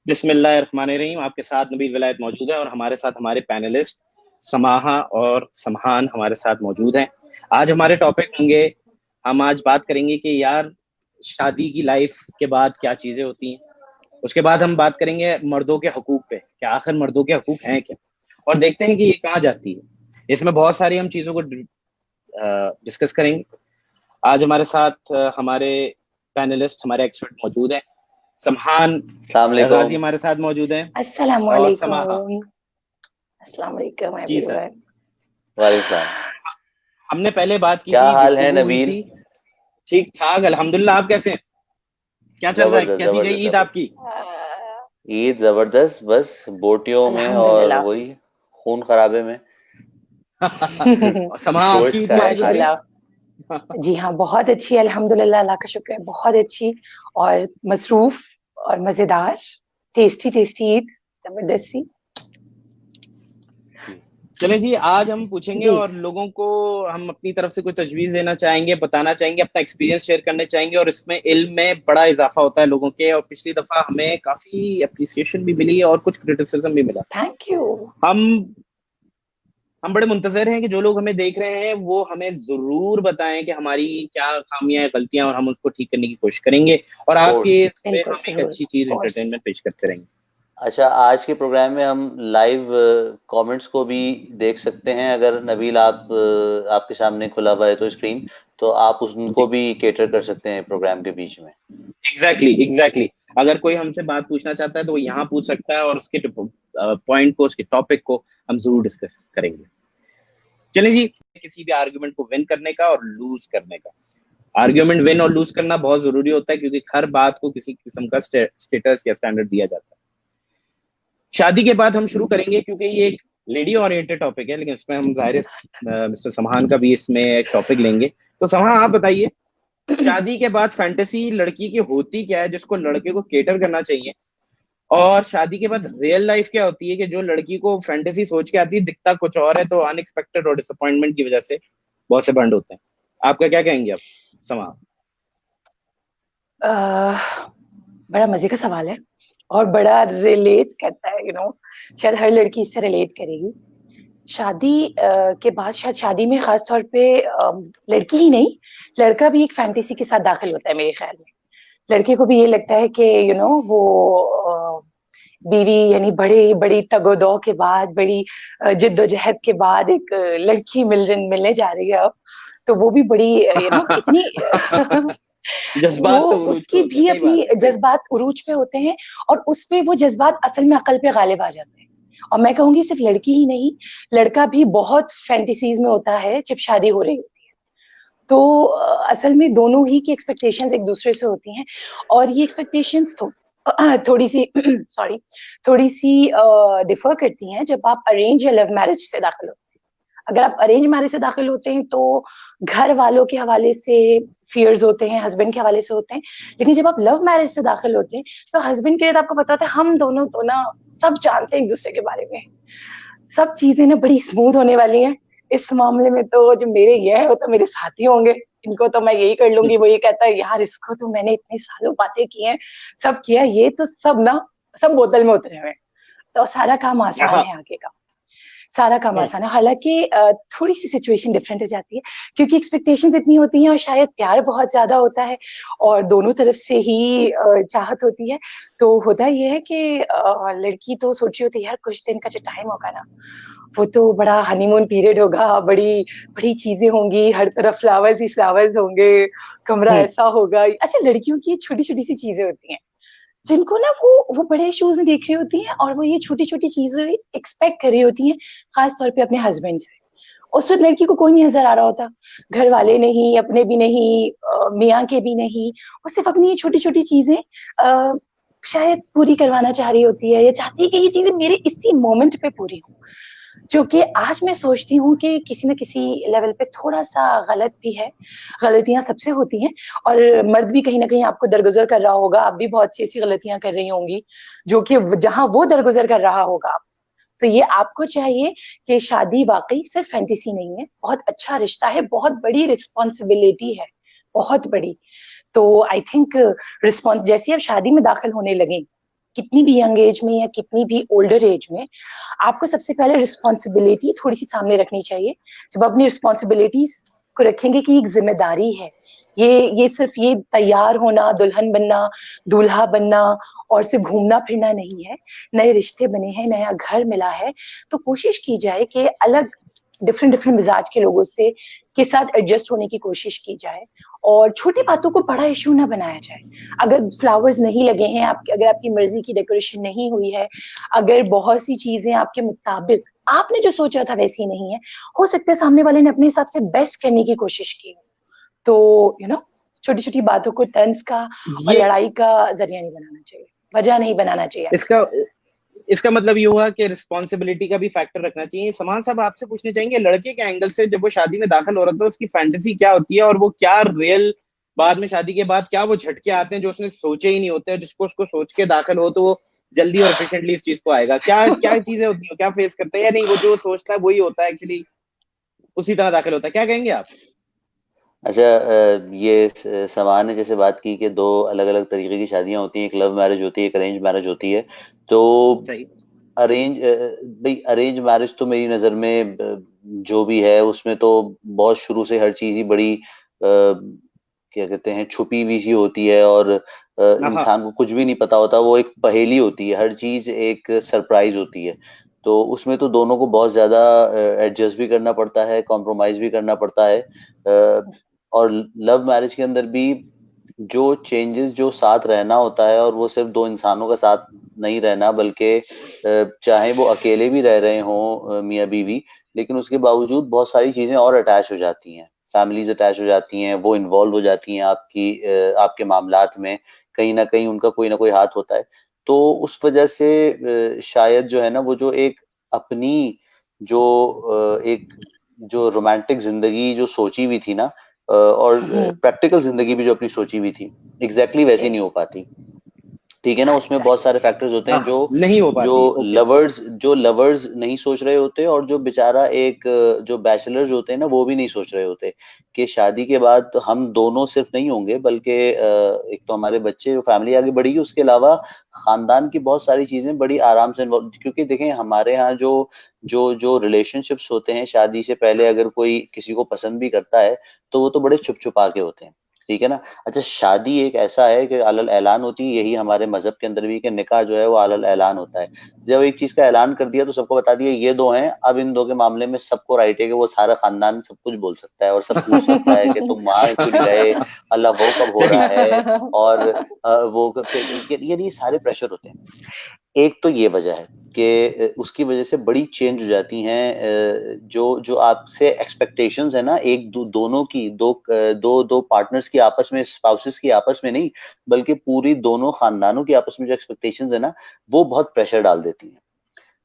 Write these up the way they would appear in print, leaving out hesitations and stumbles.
बिस्मिल्लाहिर्रहमानिर्रहीम। आपके साथ नबील विलायत मौजूद है और हमारे साथ हमारे पैनलिस्ट समाहा और समहान हमारे साथ मौजूद हैं। आज हमारे टॉपिक होंगे, हम आज बात करेंगे कि यार शादी की लाइफ के बाद क्या चीजें होती हैं। उसके बाद हम बात करेंगे मर्दों के हकूक पे, क्या आखिर मर्दों के हकूक हैं क्या, और देखते हैं कि ये कहाँ जाती है। इसमें बहुत सारी हम चीजों को डिस्कस करेंगे। आज हमारे साथ हमारे पैनलिस्ट, हमारे एक्सपर्ट मौजूद हैं। समहान अस्सलाम गाजी वालेकुम। हमारे साथ मौजूद हैं अस्सलाम और समाहा। वालेकुम। अस्सलाम वालेकुम जी सर। एवरीवन। वालेकुम सलाम। हमने पहले बात की क्या थी, हाल है गुफ्तगू हुई नबील? थी। ठीक ठाक अल्हम्दुलिल्लाह। आप कैसे हैं? क्या चल रहा है? जबरदस्त कैसी गई जबरदस्त ईद जबरदस्त। आपकी? ईद जबरदस्त, बस बोटियों में और अल्हम्दुलिल्लाह। वही खून खराबे में। और समा, आपकी गोश्त ईद खाया कैसी गुजरी? खाया। माशाल्लाह। जी हाँ, बहुत अच्छी अल्हम्दुलिल्लाह, अल्लाह का शुक्र है, बहुत अच्छी और मसरूफ और मजेदार, टेस्टी टेस्टी ईद, जबरदस्त सी। चलें जी, आज हम पूछेंगे जी और लोगों को हम अपनी तरफ से कोई तजवीज देना चाहेंगे, बताना चाहेंगे, अपना एक्सपीरियंस शेयर करने चाहेंगे, और इसमें इल्म में बड़ा इजाफा होता है लोगों के। और पिछली दफा हमें काफी अप्रिसिएशन भी मिली और कुछ क्रिटिसिज्म भी मिला। Thank you. हम हम बड़े मुंतजर हैं कि जो लोग हमें देख रहे हैं वो हमें जरूर बताएं कि हमारी क्या खामियां गलतियां, और हम उसको ठीक करने की कोशिश करेंगे और कोर्स। आपके पे बिल्कुल हम एक जरूर, अच्छी ऑफ चीज कोर्स। एंटरटेनमेंट पेश करते रहेंगे। अच्छा, आज के प्रोग्राम में हम लाइव कमेंट्स को भी देख सकते हैं। अगर नबील आपके सामने खुला हुआ है तो स्क्रीन, तो आप जी, उनको भी केटर कर सकते हैं प्रोग्राम के बीच में। एग्जैक्टली। अगर कोई हमसे बात पूछना चाहता है तो वो यहाँ पूछ सकता है और उसके पॉइंट को, उसके टॉपिक को हम जरूर डिस्कस करेंगे। चलिए जी, किसी भी आर्गुमेंट को विन करने का और लूज करने का। आर्ग्यूमेंट विन और लूज करना बहुत जरूरी होता है, क्योंकि हर बात को किसी किस्म का स्टेटस या स्टैंडर्ड दिया जाता है। शादी के बाद हम शुरू करेंगे, क्योंकि ये एक लेडी ओरिएंटेड टॉपिक है, लेकिन इसमें हम जाहिर मिस्टर समहान का भी इसमें एक टॉपिक लेंगे। तो समहान, आप बताइए, शादी के बाद फैंटेसी लड़की की होती क्या है जिसको लड़के को केटर करना चाहिए, और शादी के बाद रियल लाइफ क्या होती है कि जो लड़की को फैंटेसी सोच के आती है दिखता कुछ और है, तो अनएक्सपेक्टेड और डिसअपॉइंटमेंट की वजह से बहुत से बंद होते हैं। आपका क्या कहेंगे आप समा? अह, बड़ा मजे का सवाल है और बड़ा रिलेट करता है, शायद हर लड़की इससे रिलेट करेगी। शादी के बाद, शायद शादी में खास तौर पे लड़की ही नहीं, लड़का भी एक फैंटेसी के साथ दाखिल होता है मेरे ख्याल में। लड़के को भी ये लगता है कि वो बीवी, यानी बड़ी बड़ी तगोदो के बाद, बड़ी जिद्दोजहद के बाद एक लड़की मिलने जा रही है अब। तो वो भी बड़ी इतनी वो जज्बात तो उरूज पे उसकी होते हैं, भी सही बात अपनी है, सही। जज्बात उरूज पे होते हैं, और उसपे वो जज्बात असल में अकल पे गालिब आ जाते हैं। और मैं कहूंगी सिर्फ लड़की ही नहीं, लड़का भी बहुत फैंटेसीज में होता है जब शादी हो रही होती है। तो असल में दोनों ही की एक्सपेक्टेशंस एक दूसरे से होती हैं, और ये एक्सपेक्टेशंस थोड़ी सी सॉरी, थोड़ी सी डिफर करती हैं जब आप अरेंज या लव मैरिज से दाखिल होते हैं। अगर आप अरेंज मैरिज से दाखिल होते हैं तो घर वालों के हवाले से फियर्स होते हैं, हस्बैंड के हवाले से होते हैं। लेकिन जब आप लव मैरिज से दाखिल होते हैं तो हस्बैंड के लिए तो आपको पता होता है, हम दोनों तो ना सब जानते हैं एक दूसरे के बारे में, सब चीजें ना बड़ी स्मूथ होने वाली हैं। इस मामले में तो जो मेरे ये है वो तो मेरे साथी होंगे, इनको तो मैं यही कर लूंगी। वो ये कहता है, यार इसको तो मैंने इतने सालों बातें की हैं, सब किया, ये तो सब ना, सब बोतल में उतरे हुए हैं। तो सारा काम आसान हाँ। है आगे का, सारा काम आसान है। हालांकि थोड़ी सी सिचुएशन डिफरेंट हो जाती है, क्योंकि एक्सपेक्टेशंस इतनी होती हैं और शायद प्यार बहुत ज्यादा होता है, और दोनों तरफ से ही चाहत होती है। तो होता ये है कि लड़की तो सोच रही होती है, यार कुछ दिन का जो टाइम होगा ना, वो तो बड़ा हनीमून पीरियड होगा, बड़ी बड़ी चीजें होंगी, हर तरफ फ्लावर्स ही फ्लावर्स होंगे, कमरा हम्म। ऐसा होगा। अच्छा, लड़कियों की छोटी छोटी सी चीजें होती हैं जिनको ना वो बड़े शूज में देख रही होती हैं, और वो ये छोटी छोटी चीजें एक्सपेक्ट कर रही होती हैं, खास तौर पे अपने हस्बैंड से। उस वक्त लड़की को कोई नहीं नजर आ रहा होता, घर वाले नहीं, अपने भी नहीं, मियाँ के भी नहीं। वो सिर्फ अपनी ये छोटी छोटी चीजें शायद पूरी करवाना चाह रही होती है, या चाहती है कि ये चीजें मेरे इसी मोमेंट पे पूरी हो। जो कि आज मैं सोचती हूँ कि किसी न किसी लेवल पे थोड़ा सा गलत भी है। गलतियां सबसे होती हैं, और मर्द भी कहीं ना कहीं आपको दरगुजर कर रहा होगा, आप भी बहुत सी ऐसी गलतियां कर रही होंगी जो कि जहां वो दरगुजर कर रहा होगा। तो ये आपको चाहिए कि शादी वाकई सिर्फ फैंटेसी नहीं है, बहुत अच्छा रिश्ता है, बहुत बड़ी रिस्पॉन्सिबिलिटी है, बहुत बड़ी। तो आई थिंक रिस्पॉन्स जैसे आप शादी में दाखिल होने लगे, कितनी भी यंग एज में या कितनी भी ओल्डर एज में, आपको सबसे पहले रिस्पॉन्सिबिलिटी थोड़ी सी सामने रखनी चाहिए। जब अपनी रिस्पॉन्सिबिलिटीज को रखेंगे कि एक जिम्मेदारी है, ये सिर्फ ये तैयार होना, दुल्हन बनना, दूल्हा बनना और सिर्फ घूमना फिरना नहीं है। नए रिश्ते बने हैं, नया घर मिला है, तो कोशिश की जाए कि अलग डिफरेंट मिजाज के लोगों से के साथ एडजस्ट होने की कोशिश की जाए, और छोटी बातों को बड़ा इशू ना बनाया जाए। अगर फ्लावर्स नहीं लगे हैं, अगर आपकी मर्जी की डेकोरेशन नहीं हुई है, अगर बहुत सी चीजें आपके मुताबिक आपने जो सोचा था वैसी नहीं है, हो सकता है सामने वाले ने अपने हिसाब से बेस्ट करने की कोशिश की। तो छोटी छोटी बातों को तंज का और ये लड़ाई का जरिया नहीं बनाना चाहिए, वजह नहीं बनाना चाहिए। इसका इसका मतलब ये हुआ कि रिस्पॉन्सिबिलिटी का भी फैक्टर रखना चाहिए। समान साहब आपसे पूछने चाहेंगे, लड़के के एंगल से, जब वो शादी में दाखिल हो रहा था, उसकी फैंटेसी क्या होती है और वो क्या रियल बाद में, शादी के बाद क्या वो झटके आते हैं जो उसने सोचे ही नहीं होते, जिसको उसको सोच के दाखिल हो तो वो जल्दी और एफिशिएंटली इस चीज को आएगा। क्या क्या चीजें होती है, क्या फेस करते हैं, या नहीं वो जो सोचता है वही होता है, एक्चुअली उसी तरह दाखिल होता है? क्या कहेंगे आप? अच्छा, ये समान ने जैसे बात की कि दो अलग अलग तरीके की शादियां होती हैं, एक लव मैरिज होती है, एक अरेंज मैरिज होती है। तो सही। अरेंज भाई अरेंज मैरिज तो मेरी नज़र में जो भी है उसमें तो बहुत शुरू से हर चीज ही बड़ी क्या कहते हैं, छुपी हुई सी होती है, और हाँ। इंसान को कुछ भी नहीं पता होता, वो एक पहेली होती है, हर चीज एक सरप्राइज होती है। तो उसमें तो दोनों को बहुत ज्यादा एडजस्ट भी करना पड़ता है, कॉम्प्रोमाइज भी करना पड़ता है। और लव मैरिज के अंदर भी जो चेंजेस, जो साथ रहना होता है, और वो सिर्फ दो इंसानों का साथ नहीं रहना, बल्कि चाहे वो अकेले भी रह रहे हों मियाँ बीवी, लेकिन उसके बावजूद बहुत सारी चीजें और अटैच हो जाती हैं, फैमिलीज अटैच हो जाती हैं, वो इन्वॉल्व हो जाती हैं आपके मामलात में, कहीं ना कहीं उनका कोई ना कोई हाथ होता है। तो उस वजह से शायद जो है ना, वो जो एक अपनी जो एक जो रोमांटिक जिंदगी जो सोची हुई थी ना, और प्रैक्टिकल जिंदगी भी जो अपनी सोची हुई थी, एग्जैक्टली वैसी नहीं हो पाती। ठीक है ना, उसमें बहुत सारे फैक्टर्स होते हैं, हाँ, नहीं हो जो पाती। ओके। लवर्स नहीं सोच रहे होते, और जो बेचारा एक जो बैचलर्स होते हैं ना, वो भी नहीं सोच रहे होते कि शादी के बाद तो हम दोनों सिर्फ नहीं होंगे, बल्कि एक तो हमारे बच्चे, जो फैमिली आगे बढ़ेगी, उसके अलावा खानदान की बहुत सारी चीजें बड़ी आराम से इन्वॉल्व। क्योंकि देखें, हमारे यहाँ जो जो जो रिलेशनशिप्स होते हैं शादी से पहले, अगर कोई किसी को पसंद भी करता है तो वो तो बड़े छुप छुपा के होते हैं। ठीक है ना। अच्छा, शादी एक ऐसा है कि अलल ऐलान होती है, यही हमारे मजहब के अंदर भी कि निकाह जो है वो अलल ऐलान होता है। जब एक चीज का ऐलान कर दिया तो सबको बता दिया ये दो हैं, अब इन दो के मामले में सबको राइट है कि वो सारा खानदान सब कुछ बोल सकता है, और सब पूछ सकता है कि तुम वहां क्यों नहीं रहे, अल्लाह वो कब हो रहा सही। है, और ये सारे प्रेशर होते हैं। एक तो ये वजह है कि उसकी वजह से बड़ी चेंज हो जाती हैं, जो जो आपसे एक्सपेक्टेशंस है ना, दोनों की, दो पार्टनर्स की आपस में, स्पाउसेस की आपस में नहीं, बल्कि पूरी दोनों खानदानों की आपस में जो एक्सपेक्टेशंस है ना, वो बहुत प्रेशर डाल देती हैं।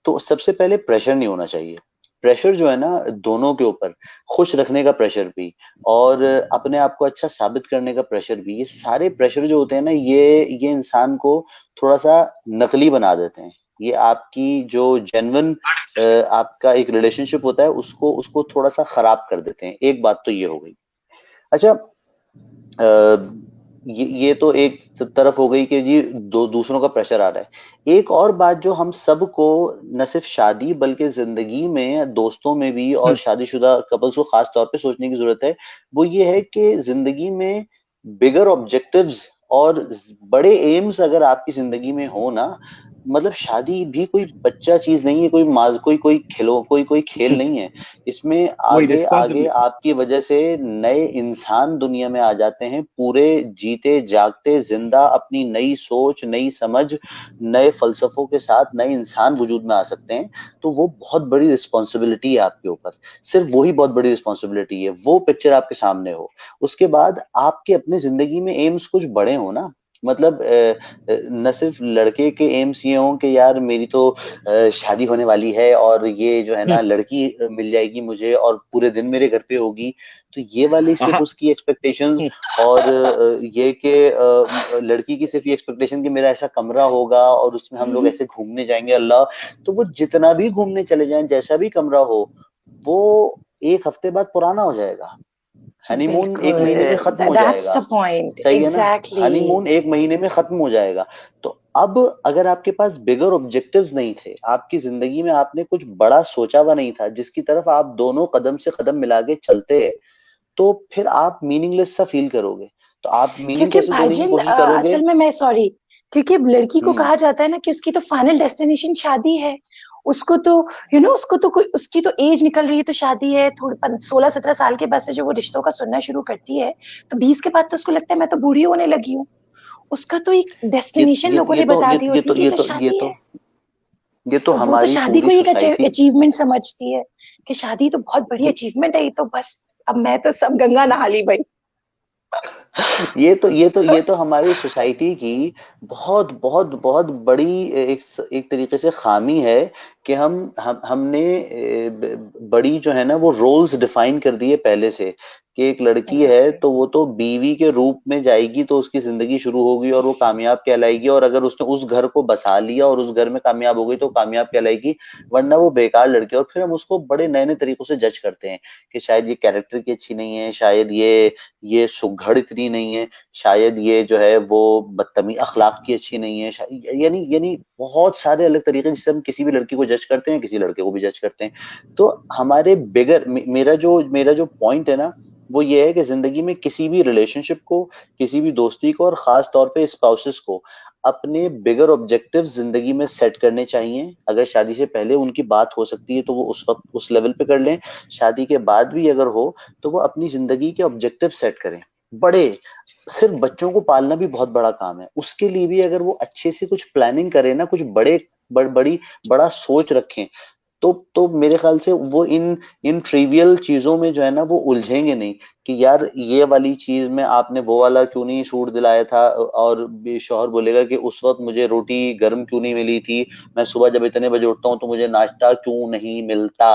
तो सबसे पहले प्रेशर नहीं होना चाहिए। प्रेशर जो है ना, दोनों के ऊपर, खुश रखने का प्रेशर भी, और अपने आप को अच्छा साबित करने का प्रेशर भी, ये सारे प्रेशर जो होते हैं ना, ये इंसान को थोड़ा सा नकली बना देते हैं। ये आपकी जो जेन्युइन आपका एक रिलेशनशिप होता है, उसको उसको थोड़ा सा खराब कर देते हैं। एक बात तो ये हो गई। अच्छा, ये तो एक तरफ हो गई कि जी दूसरों का प्रेशर आ रहा है। एक और बात जो हम सबको, न सिर्फ शादी बल्कि जिंदगी में, दोस्तों में भी, और शादीशुदा कपल्स को खास तौर पे सोचने की जरूरत है, वो ये है कि जिंदगी में बिगर ऑब्जेक्टिव्स और बड़े एम्स अगर आपकी जिंदगी में हो ना, मतलब शादी भी कोई बच्चा चीज नहीं है, कोई खेल नहीं है। इसमें वही आगे आगे रिस्पॉन्सिबिलिटी। आपकी वजह से नए इंसान दुनिया में आ जाते हैं, पूरे जीते जागते जिंदा, अपनी नई सोच, नई समझ, नए फलसफों के साथ नए इंसान वजूद में आ सकते हैं। तो वो बहुत बड़ी रिस्पॉन्सिबिलिटी है आपके ऊपर। सिर्फ वही बहुत बड़ी रिस्पॉन्सिबिलिटी है, वो पिक्चर आपके सामने हो। उसके बाद आपके अपने जिंदगी में एम्स कुछ बड़े हो ना, मतलब न सिर्फ लड़के के एम्स ये हों कि यार मेरी तो शादी होने वाली है, और ये जो है ना, लड़की मिल जाएगी मुझे और पूरे दिन मेरे घर पे होगी, तो ये वाली सिर्फ हाँ। उसकी एक्सपेक्टेशंस, और ये कि लड़की की सिर्फ ये एक्सपेक्टेशन कि मेरा ऐसा कमरा होगा और उसमें हम लोग ऐसे घूमने जाएंगे, अल्लाह। तो वो जितना भी घूमने चले जाएं, जैसा भी कमरा हो, वो एक हफ्ते बाद पुराना हो जाएगा। हनीमून एक बिल्कुल, महीने में खत्म हो दैट्स जाएगा। द पॉइंट, सही है ना। एग्जैक्टली। हनीमून एक महीने में खत्म हो जाएगा। तो अब अगर आपके पास बिगर ऑब्जेक्टिव्स नहीं थे, आपकी जिंदगी में आपने कुछ बड़ा सोचा हुआ नहीं था जिसकी तरफ आप दोनों कदम से कदम मिला के चलते हैं, तो फिर आप मीनिंगलेस सा फील करोगे। तो आप मीनिंग क्योंकि कैसे देने की भाईजिन कोशिश करोगे? असल में मैं सॉरी, क्योंकि लड़की को हम्म। कहा जाता है ना कि उसकी तो फाइनल डेस्टिनेशन शादी है। उसको तो उसको तो कोई, उसकी तो एज निकल रही है तो शादी है। थोड़ी 16-17 साल के बाद से जो वो रिश्तों का सुनना शुरू करती है, तो 20 के बाद तो उसको लगता है मैं तो बूढ़ी होने लगी हूँ। उसका तो एक ये डेस्टिनेशन ये लोगों ये ने तो बता ये दी ये होती है तो कि ये ये तो तो ये शादी तो है। ये तो तो वो तो हमारी शादी पूरी को ही एक सोसाइटी। अचीवमेंट समझती है कि शादी तो बहुत बड़ी अचीवमेंट है, ये तो बस अब मैं तो सब गंगा नहा ली भाई। ये तो हमारी सोसाइटी की बहुत बहुत बहुत बड़ी एक तरीके से खामी है कि हमने बड़ी जो है ना वो रोल्स डिफाइन कर दिए पहले से, कि एक लड़की है एग्जैक्टली। तो वो तो बीवी के रूप में जाएगी तो उसकी जिंदगी शुरू होगी और वो कामयाब कहलाएगी, और अगर उसने उस घर को बसा लिया और उस घर में कामयाब हो गई तो कामयाब कहलाएगी, वरना वो बेकार लड़की है। और फिर हम उसको बड़े नए नए तरीकों से जज करते हैं कि शायद ये कैरेक्टर की अच्छी नहीं है, शायद ये सुघड़ इतनी नहीं है, शायद ये जो है वो बदतमीज अखलाक की अच्छी नहीं है, यानी यानी बहुत सारे अलग तरीके जिससे हम किसी भी लड़की को जज करते हैं, किसी लड़के को भी जज करते हैं। तो हमारे बिगर मेरा जो पॉइंट है ना, वो ये है कि जिंदगी में किसी भी रिलेशनशिप को, किसी भी दोस्ती को, और खास तौर पे स्पाउसेस को अपने बिगर ऑब्जेक्टिव्स जिंदगी में सेट करने चाहिए। अगर शादी से पहले उनकी बात हो सकती है तो वो उस वक्त उस लेवल पे कर लें, शादी के बाद भी अगर हो तो वो अपनी जिंदगी के ऑब्जेक्टिव सेट करें बड़े। सिर्फ बच्चों को पालना भी बहुत बड़ा काम है, उसके लिए भी अगर वो अच्छे से कुछ प्लानिंग करें ना, कुछ बड़ी बड़ा सोच रखें, तो मेरे ख्याल से वो इन इन ट्रिवियल चीजों में जो है ना वो उलझेंगे नहीं, कि यार ये वाली चीज में आपने वो वाला क्यों नहीं छूट दिलाया था, और शौहर बोलेगा कि उस वक्त मुझे रोटी गर्म क्यों नहीं मिली थी, मैं सुबह जब इतने बजे उठता हूँ तो मुझे नाश्ता क्यों नहीं मिलता।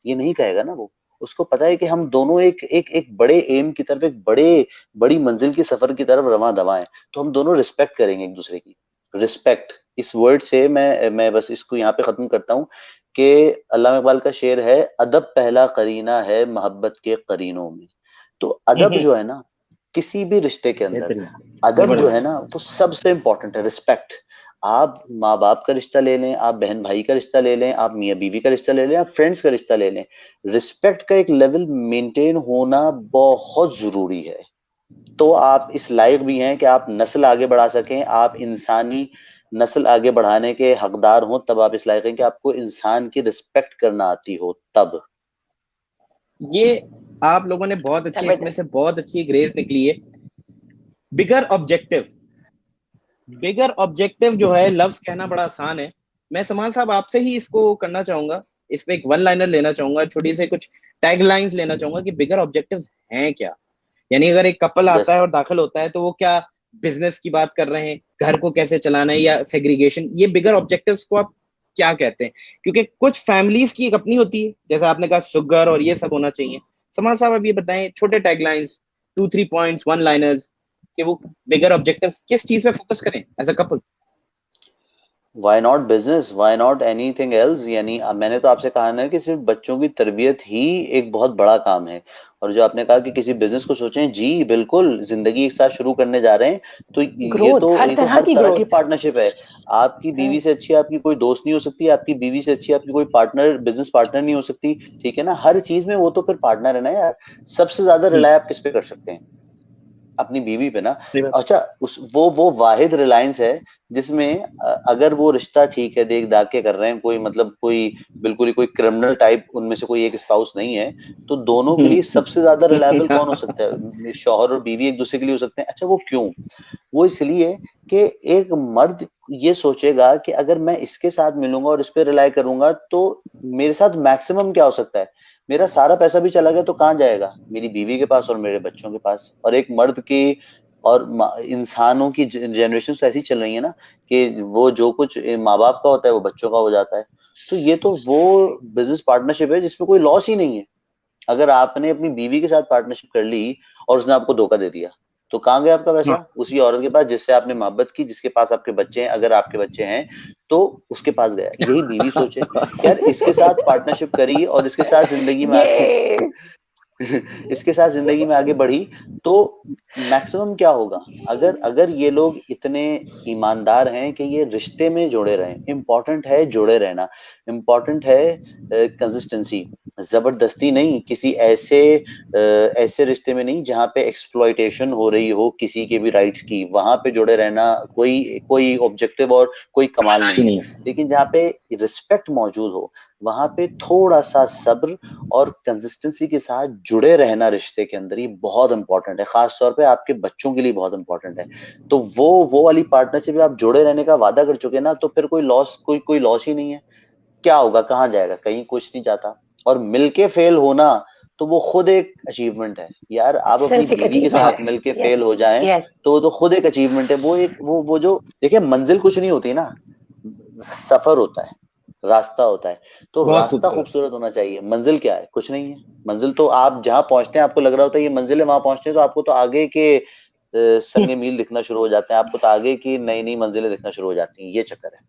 ये नहीं कहेगा ना वो। उसको पता है कि हम दोनों एक एक एक बड़े एम की तरफ, एक बड़ी मंजिल की सफर की तरफ रवां दवा है, तो हम दोनों रिस्पेक्ट करेंगे एक दूसरे की। रिस्पेक्ट इस वर्ड से मैं बस इसको यहाँ पे खत्म करता हूँ कि अल्लामा इकबाल का शेर है, अदब पहला करीना है मोहब्बत के करीनों में। तो अदब जो है ना किसी भी रिश्ते के अंदर, बेहतरीन, अदब जो है जबरदस्त। ना वो सबसे इंपॉर्टेंट है। रिस्पेक्ट, आप माँ बाप का रिश्ता ले लें, आप बहन भाई का रिश्ता ले लें, आप मियाँ बीवी का रिश्ता ले लें, आप फ्रेंड्स का रिश्ता ले लें, रिस्पेक्ट का एक लेवल मेंटेन होना बहुत जरूरी है। तो आप इस लायक भी हैं कि आप नस्ल आगे बढ़ा सकें, आप इंसानी नस्ल आगे बढ़ाने के हकदार हो, तब आप इस लायक हैं कि आपको इंसान की रिस्पेक्ट करना आती हो तब। ये आप लोगों ने बहुत अच्छी, इसमें से जबरदस्त। बहुत अच्छी एक रेस निकली है। बिगर ऑब्जेक्टिव, बिगर ऑब्जेक्टिव जो है लफ्ज कहना बड़ा आसान है। मैं समान साहब आपसे ही इसको करना चाहूंगा, इस पे एक वन लाइनर लेना चाहूंगा, छोटी से कुछ टैग लाइंस लेना चाहूंगा कि बिगर ऑब्जेक्टिव्स हैं क्या। यानी अगर एक कपल आता है जस्ट और दाखिल होता है तो वो क्या बिजनेस की बात कर रहे हैं, घर को कैसे चलाना है, या सेग्रीगेशन, ये बिगर ऑब्जेक्टिव्स को आप क्या कहते हैं? क्योंकि कुछ फैमिलीज की एक अपनी होती है, जैसा आपने कहा शुगर और ये सब होना चाहिए। समान साहब अब ये बताएं छोटे टैगलाइंस, 2-3 पॉइंट्स, वन लाइनर्स, कि वो बिगर ऑब्जेक्टिव्स किस चीज पे फोकस करें as a couple. Why not business, why not anything else. यानी मैंने तो आपसे कहा ना कि सिर्फ बच्चों की तरबियत ही एक बहुत बड़ा काम है। और जो आपने कहा कि किसी बिजनेस को सोचें, जी बिल्कुल, जिंदगी एक साथ शुरू करने जा रहे हैं तो ये ग्रोथ, तो हर ये तो तरह हर की तरह की ग्रोथ। पार्टनरशिप है। आपकी बीवी से अच्छी आपकी कोई दोस्त नहीं हो सकती, आपकी बीवी से अच्छी आपकी कोई पार्टनर, बिजनेस पार्टनर नहीं हो सकती। ठीक है ना, हर चीज में वो तो फिर पार्टनर है ना यार। सबसे ज्यादा रिलाय आप किस पे कर सकते हैं? अपनी बीवी पे ना। सही बात। अच्छा, उस वो वाहिद रिलायंस है जिसमें अगर वो रिश्ता ठीक है, देख दाग के कर रहे हैं, कोई मतलब कोई बिल्कुल ही कोई क्रिमिनल टाइप उनमें से कोई एक स्पाउस नहीं है, तो दोनों के लिए सबसे ज्यादा रिलायबल कौन हो सकता है? शौहर और बीवी एक दूसरे के लिए हो सकते हैं। अच्छा, वो क्यों? वो इसलिए कि एक मर्द ये सोचेगा कि अगर मैं इसके साथ मिलूंगा और इस पे रिलाय करूंगा तो मेरे साथ मैक्सिमम क्या हो सकता है? मेरा सारा पैसा भी चला गया तो कहाँ जाएगा? मेरी बीवी के पास और मेरे बच्चों के पास। और एक मर्द की और इंसानों की जनरेशन तो ऐसी चल रही है ना कि वो जो कुछ माँ बाप का होता है वो बच्चों का हो जाता है। तो ये तो वो बिजनेस पार्टनरशिप है जिसमें कोई लॉस ही नहीं है। अगर आपने अपनी बीवी के साथ पार्टनरशिप कर ली और उसने आपको धोखा दे दिया, तो कहाँ गया आपका पैसा? हाँ, उसी औरत के पास जिससे आपने मोहब्बत की, जिसके पास आपके बच्चे हैं, अगर आपके बच्चे हैं तो उसके पास गया। यही बीवी सोचे कि यार इसके साथ पार्टनरशिप करी और इसके साथ जिंदगी में आगे ये इसके साथ जिंदगी में आगे बढ़ी, तो मैक्सिमम क्या होगा, अगर अगर ये लोग इतने ईमानदार हैं कि ये रिश्ते में जुड़े रहें, इंपॉर्टेंट है जुड़े रहना, इंपॉर्टेंट है कंसिस्टेंसी, जबरदस्ती नहीं, किसी ऐसे रिश्ते में नहीं जहां पे एक्सप्लॉइटेशन हो रही हो किसी के भी राइट्स की, वहां पे जुड़े रहना कोई कोई ऑब्जेक्टिव और कोई कमाल समझदारी नहीं नहीं है। है। लेकिन जहाँ पे रिस्पेक्ट मौजूद हो, वहां पे थोड़ा सा सब्र और कंसिस्टेंसी के साथ जुड़े रहना रिश्ते के अंदर, ये बहुत इंपॉर्टेंट है, खास तौर पे आपके बच्चों के लिए बहुत इंपॉर्टेंट है। तो वो वाली पार्टनरशिप आप जुड़े रहने का वादा कर चुके ना, तो फिर कोई लॉस ही नहीं है। क्या होगा, कहाँ जाएगा, कहीं कुछ नहीं जाता। और मिलके फेल होना तो वो खुद एक अचीवमेंट है यार, आप अपनी सिर्फ एक बीवी के अचीवमेंट साथ है। मिलके फेल यस हो जाएं यस। तो वो तो खुद एक अचीवमेंट है। वो एक वो जो देखिए, मंजिल कुछ नहीं होती ना, सफर होता है, रास्ता होता है। तो बहुत रास्ता खूबसूरत। खूबसूरत होना चाहिए, मंजिल क्या है, कुछ नहीं है। मंजिल तो आप जहां पहुंचते हैं आपको लग रहा होता है ये मंजिल है, वहां पहुंचते हैं तो आपको तो आगे के संगे मील दिखना शुरू हो जाते हैं, आपको तो आगे की नई नई मंजिलें दिखना शुरू हो जाती हैं, ये चक्कर है।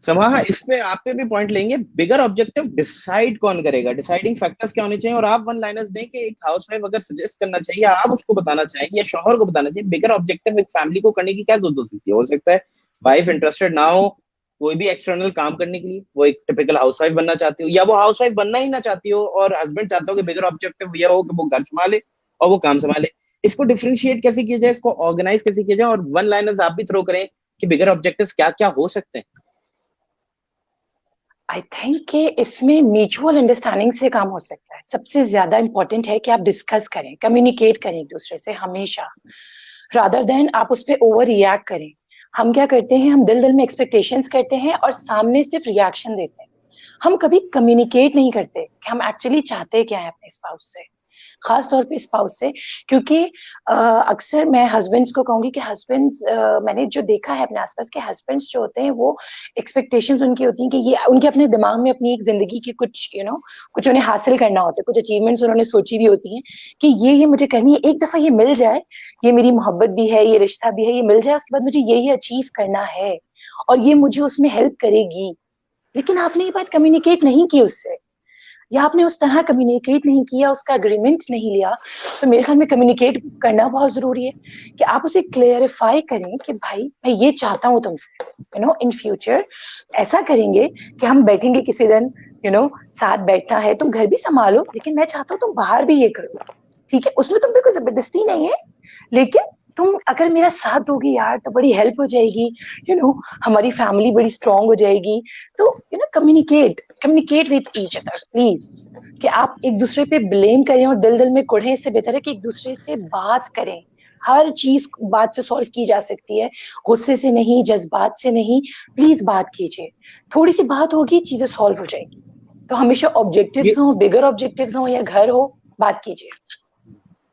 समाहा इसमें आप पे भी पॉइंट लेंगे, बिगर ऑब्जेक्टिव डिसाइड कौन करेगा, डिसाइडिंग फैक्टर्स क्या होने चाहिए, और आप वन लाइनर्स दें कि एक हाउसवाइफ अगर सजेस्ट करना चाहिए, आप उसको बताना चाहेंगे या शौहर को बताना चाहिए बिगर ऑब्जेक्टिव एक फैमिली को करने की क्या जरूरत हो सकती है। हो सकता है वाइफ इंटरेस्टेड ना हो कोई भी एक्सटर्नल काम करने के लिए, वो एक टिपिकल हाउसवाइफ बनना चाहती हो, या वो हाउसवाइफ बनना ही ना चाहती हो और हस्बैंड चाहता हो कि बिगर ऑब्जेक्टिव ये हो कि वो घर संभाले और वो काम संभाले। इसको डिफरेंशिएट कैसे किया जाए, इसको ऑर्गेनाइज कैसे किया जाए, और वन लाइनर्स आप भी थ्रो करें कि बिगर ऑब्जेक्टिव्स क्या क्या हो सकते हैं। आई थिंक कि इसमें म्यूचुअल अंडरस्टैंडिंग से काम हो सकता है। सबसे ज्यादा इंपॉर्टेंट है कि आप डिस्कस करें, कम्युनिकेट करें एक दूसरे से हमेशा, रादर देन आप उस पर ओवर रिएक्ट करें। हम क्या करते हैं, हम दिल दिल में एक्सपेक्टेशंस करते हैं और सामने सिर्फ रिएक्शन देते हैं। हम कभी कम्युनिकेट नहीं करते कि हम एक्चुअली चाहते क्या है अपने स्पाउस से, खास तौर पे स्पाउस से। क्योंकि अक्सर मैं हस्बैंड्स को कहूंगी कि हस्बैंड्स, मैंने जो देखा है अपने आसपास के हस्बैंड्स जो होते हैं, वो एक्सपेक्टेशंस उनकी होती हैं कि ये उनके अपने दिमाग में अपनी एक जिंदगी की कुछ कुछ उन्हें हासिल करना होता है, कुछ अचीवमेंट्स उन्होंने सोची भी होती हैं कि ये मुझे करनी है, एक दफा ये मिल जाए, ये मेरी मोहब्बत भी है, ये रिश्ता भी है, ये मिल जाए, उसके बाद मुझे ये अचीव करना है और ये मुझे उसमें हेल्प करेगी। लेकिन आपने ये बात कम्युनिकेट नहीं की उससे, या आपने उस तरह कम्युनिकेट नहीं किया, उसका अग्रीमेंट नहीं लिया। तो मेरे ख्याल में कम्युनिकेट करना बहुत जरूरी है कि आप उसे क्लेरिफाई करें कि भाई मैं ये चाहता हूँ तुमसे, इन फ्यूचर ऐसा करेंगे कि हम बैठेंगे किसी दिन, साथ बैठना है, तुम घर भी संभालो लेकिन मैं चाहता हूँ तुम बाहर भी ये करो, ठीक है, उसमें तुम पे कोई जबरदस्ती नहीं है, लेकिन तुम अगर मेरा साथ दोगी यार तो बड़ी हेल्प हो जाएगी, हमारी फैमिली बड़ी स्ट्रांग हो जाएगी। तो communicate communicate with each other please. कि आप एक दूसरे पे ब्लेम करें और दिल दिल में कुढ़ें, इससे बेहतर है कि एक दूसरे से बात करें। हर चीज बात से सॉल्व की जा सकती है, गुस्से से नहीं, जज्बात से नहीं। प्लीज बात कीजिए, थोड़ी सी बात होगी, चीजें सॉल्व हो जाएंगी। तो हमेशा ये ऑब्जेक्टिव्स हो, बिगर ऑब्जेक्टिव्स हो या घर हो, बात कीजिए।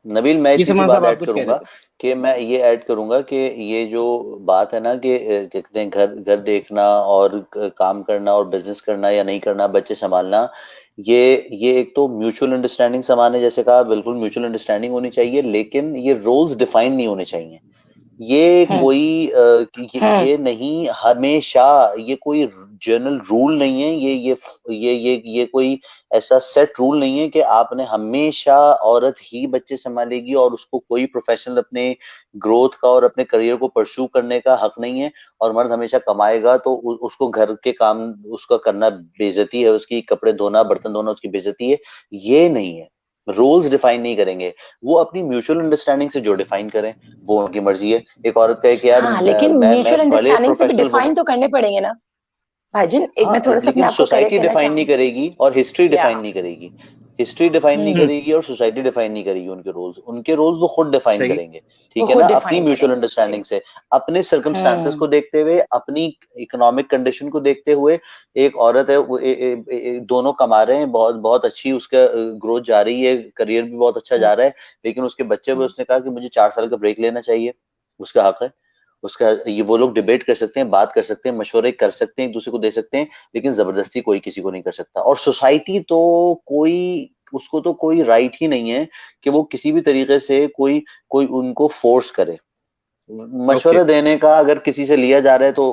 नबील, मैं जी इसी की सलमान बात साहब आप ऐड कुछ कह रहे करूंगा थे। कि मैं ये ऐड करूंगा कि ये जो बात है ना कि कहते हैं घर घर देखना और काम करना और बिजनेस करना या नहीं करना, बच्चे संभालना, ये ये एक तो म्यूचुअल अंडरस्टैंडिंग समान है, जैसे कहा बिल्कुल म्यूचुअल अंडरस्टैंडिंग होनी चाहिए, लेकिन ये रोल्स डिफाइन नहीं होने चाहिए। ये हम्म कोई हम्म ये नहीं हमेशा, ये कोई जनरल रूल नहीं है, ये कोई ऐसा सेट रूल नहीं है कि आपने हमेशा औरत ही बच्चे संभालेगी और उसको कोई प्रोफेशनल अपने ग्रोथ का और अपने करियर को परस्यू करने का हक नहीं है, और मर्द हमेशा कमाएगा तो उसको घर के काम उसका करना बेइज्जती है, उसकी कपड़े धोना बर्तन धोना उसकी बेइज्जती है। ये नहीं है, रोल्स डिफाइन नहीं करेंगे, वो अपनी म्यूचुअल अंडरस्टैंडिंग से जो डिफाइन करें वो उनकी मर्जी है। एक औरत कहे कि यार हाँ, लेकिन मैं म्यूचुअल भले अंडरस्टैंडिंग से भी प्रोफेशनल वुमन, डिफाइन तो करने पड़ेंगे ना भाईजन। एक हाँ मैं थोड़ा सा अपने लेकिन आप को करेक्ट सोसाइटी करना डिफाइन नहीं चाहूंगी। करेगी और हिस्ट्री या डिफाइन नहीं करेगी, हिस्ट्री डिफाइन नहीं हम्म करेगी और सोसाइटी डिफाइन नहीं करेगी उनके रोल्स वो खुद डिफाइन सही। करेंगे। वो ठीक है ना, खुद अपनी डिफाइन म्यूचुअल करेंगे जी। अंडरस्टैंडिंग से, अपने सर्कमस्टांसेस हम्म को देखते हुए, अपनी इकोनॉमिक कंडीशन को देखते हुए। एक औरत है वो दोनों कमा रहे हैं, बहुत बहुत अच्छी उसका ग्रोथ जा रही है, करियर भी बहुत अच्छा हम्म जा रहा है, लेकिन उसके बच्चे को हम्म उसने कहा कि मुझे 4 साल का ब्रेक लेना चाहिए, उसका हक है, उसका, ये वो लोग डिबेट कर सकते हैं, बात कर सकते हैं, मशवरे कर सकते हैं, एक दूसरे को दे सकते हैं, लेकिन जबरदस्ती कोई किसी को नहीं कर सकता। और सोसाइटी तो कोई, उसको तो कोई राइट ही नहीं है कि वो किसी भी तरीके से कोई कोई उनको फोर्स करे। मशवरा देने का अगर किसी से लिया जा रहा है तो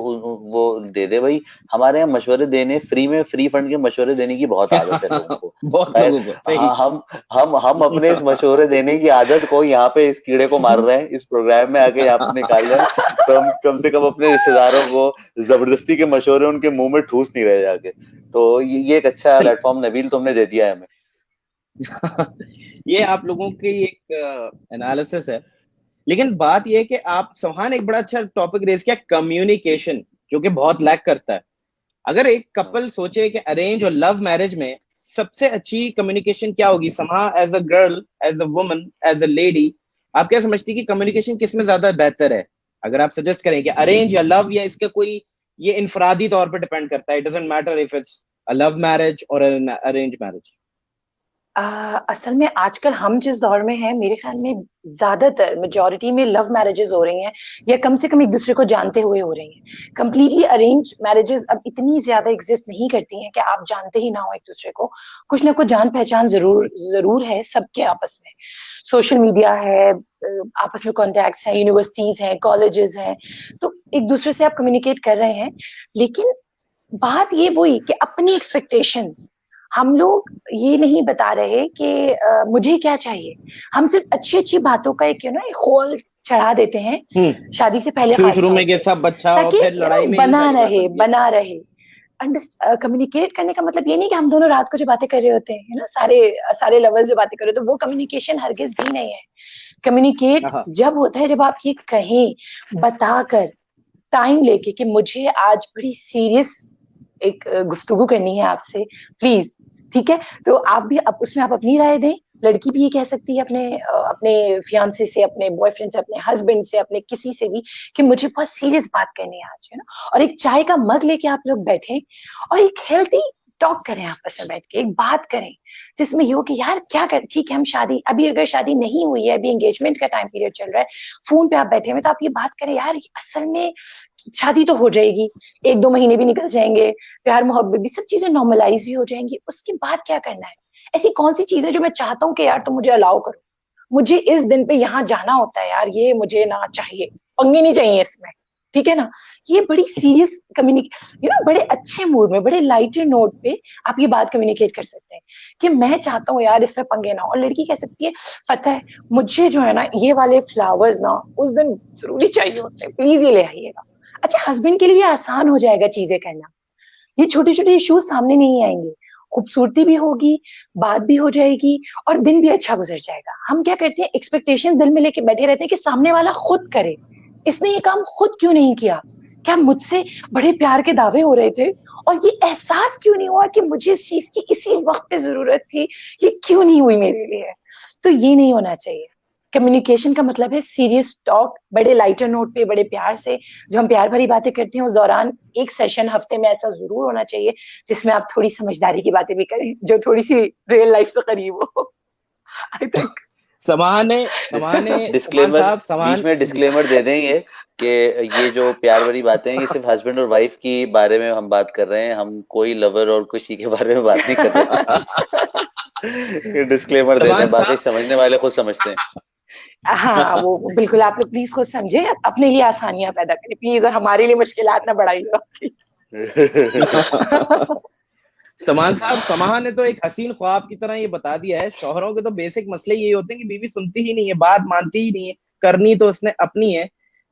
वो दे दे भाई। हमारे यहाँ मशवरे देने फ्री फंड के मशवरे देने की बहुत आदत है लोगों को। बहुत खैर, लोगों को सही। हाँ, हम अपने इस मशवरे देने की आदत को यहाँ पे इस कीड़े को मार रहे हैं, इस प्रोग्राम में आके यहाँ पे निकाल रहे हैं, तो हम कम से कम अपने रिश्तेदारों को जबरदस्ती के मशवरे उनके मुंह में ठूस नहीं रहे जाके। तो ये एक अच्छा प्लेटफॉर्म नबील तुमने दे दिया है हमें। ये आप लोगों की एक एनालिसिस है, लेकिन बात ये है कि आप सुभान एक बड़ा अच्छा टॉपिक रेज किया, कम्युनिकेशन, जो कि बहुत लैक करता है। अगर एक कपल सोचे कि अरेंज और लव मैरिज में सबसे अच्छी कम्युनिकेशन क्या होगी, समा as a girl, as a woman, as a lady, आप क्या समझती कि कम्युनिकेशन किस में ज्यादा बेहतर है? अगर आप सजेस्ट करें कि अरेंज या लव, या इसका कोई ये इनफरादी तौर पर डिपेंड करता है, it doesn't matter if it's a love marriage और एन अरेंज मैरिज? असल में आजकल हम जिस दौर में हैं, मेरे ख्याल में ज्यादातर मेजोरिटी में लव मैरिजेस हो रही हैं, या कम से कम एक दूसरे को जानते हुए हो रही हैं। कंप्लीटली अरेंज मैरिजेस अब इतनी ज्यादा एग्जिस्ट नहीं करती हैं कि आप जानते ही ना हो एक दूसरे को। कुछ ना कुछ जान पहचान जरूर जरूर है सबके आपस में। सोशल मीडिया है, आपस में कॉन्टैक्ट्स हैं, यूनिवर्सिटीज हैं, कॉलेजेस हैं, तो एक दूसरे से आप कम्युनिकेट कर रहे हैं। लेकिन बात ये वही कि अपनी एक्सपेक्टेशंस हम लोग ये नहीं बता रहे कि मुझे क्या चाहिए। हम सिर्फ अच्छी अच्छी बातों का एक एक होल चढ़ा देते हैं शादी से पहले, खास शुरू तौर में कि पे, सब अच्छा हो, ताकि फिर लड़ाई में यही सारी बात होती है। बना रहे। कम्युनिकेट करने का मतलब ये नहीं कि हम दोनों रात को जो बातें कर रहे होते हैं, है ना, सारे सारे लवर्स जो बातें कर रहे होते हैं, वो कम्युनिकेशन हरगिज भी नहीं है। कम्युनिकेट हाँ, जब होता है जब आप ये कहें, बताकर, टाइम लेके कि मुझे आज बड़ी सीरियस एक गुफ्तगू करनी है आपसे, प्लीज, ठीक है। तो आप भी उसमें आप अपनी राय दें। लड़की भी ये कह सकती है अपने फियांसे से, अपने बॉयफ्रेंड से, अपने हस्बैंड से, अपने किसी से भी, कि मुझे बहुत सीरियस बात करनी है आज, है ना। और एक चाय का मग लेके आप लोग बैठे और एक हेल्थी टॉक करें, आपस में बैठ के एक बात करें जिसमें ये हो कि यार क्या कर, ठीक है हम शादी, अभी अगर शादी नहीं हुई है, अभी एंगेजमेंट का टाइम पीरियड चल रहा है, फोन पे आप बैठे हुए, तो आप ये बात करें, यार असल में शादी तो हो जाएगी, एक दो महीने भी निकल जाएंगे, प्यार मोहब्बत भी, सब चीजें नॉर्मलाइज भी हो जाएंगी, उसके बाद क्या करना है। ऐसी कौन सी चीजें जो मैं चाहता हूँ कि यार तुम मुझे अलाउ करो, मुझे इस दिन पे यहाँ जाना होता है यार, ये मुझे ना चाहिए, पंगे नहीं चाहिए इसमें, ठीक है ना। ये बड़ी सीरियस बड़े अच्छे मूड में, बड़े लाइटर नोट पे आप ये बात कम्युनिकेट कर सकते हैं कि मैं चाहता हूँ यार इसमें पंगे ना हो। और लड़की कह सकती है, पता है मुझे जो है ना ये वाले फ्लावर्स ना उस दिन जरूरी चाहिए होते हैं, प्लीज ये ले आइएगा। अच्छा, हस्बैंड के लिए भी आसान हो जाएगा चीजें करना, ये छोटे छोटे इश्यूज सामने नहीं आएंगे, खूबसूरती भी होगी, बात भी हो जाएगी, और दिन भी अच्छा गुजर जाएगा। हम क्या करते हैं, एक्सपेक्टेशंस दिल में लेके बैठे रहते हैं कि सामने वाला खुद करे, इसने ये काम खुद क्यों नहीं किया, क्या मुझसे बड़े प्यार के दावे हो रहे थे और ये एहसास क्यों नहीं हुआ कि मुझे इस चीज की इसी वक्त पे जरूरत थी, ये क्यों नहीं हुई मेरे लिए। तो ये नहीं होना चाहिए। कम्युनिकेशन का मतलब है सीरियस टॉक, बड़े लाइटर नोट पे, बड़े प्यार से, जो हम प्यार भरी बातें करते हैं उस दौरान एक सेशन हफ्ते में ऐसा जरूर होना चाहिए जिसमें आप थोड़ी समझदारी की बातें भी करें, जो थोड़ी सी रियल लाइफ से करीब हो। आई थिंक समान डिस्क्लेमर, साहब, बीच समान में जी। डिस्क्लेमर दे देंगे कि ये जो प्यार भरी बातें हैं ये सिर्फ हस्बैंड और वाइफ की बारे में हम बात कर रहे हैं, हम कोई लवर और किसी के बारे में बात नहीं कर रहे। ये डिस्क्लेमर दे दें, समान बाकी साहब, समझने वाले खुद समझते हैं। हाँ, वो बिल्कुल आप लोग प्लीज खुद समझे, अपने लिए आसानियां पैदा करें प्लीज, और हमारे लिए मुश्किलात ना बढ़ाइएगा। समान साहब, समान ने तो एक हसीन ख्वाब की तरह ये बता दिया है। शौहरों के तो बेसिक मसले ये होते हैं कि बीवी सुनती ही नहीं है, बात मानती ही नहीं है, करनी तो उसने अपनी है।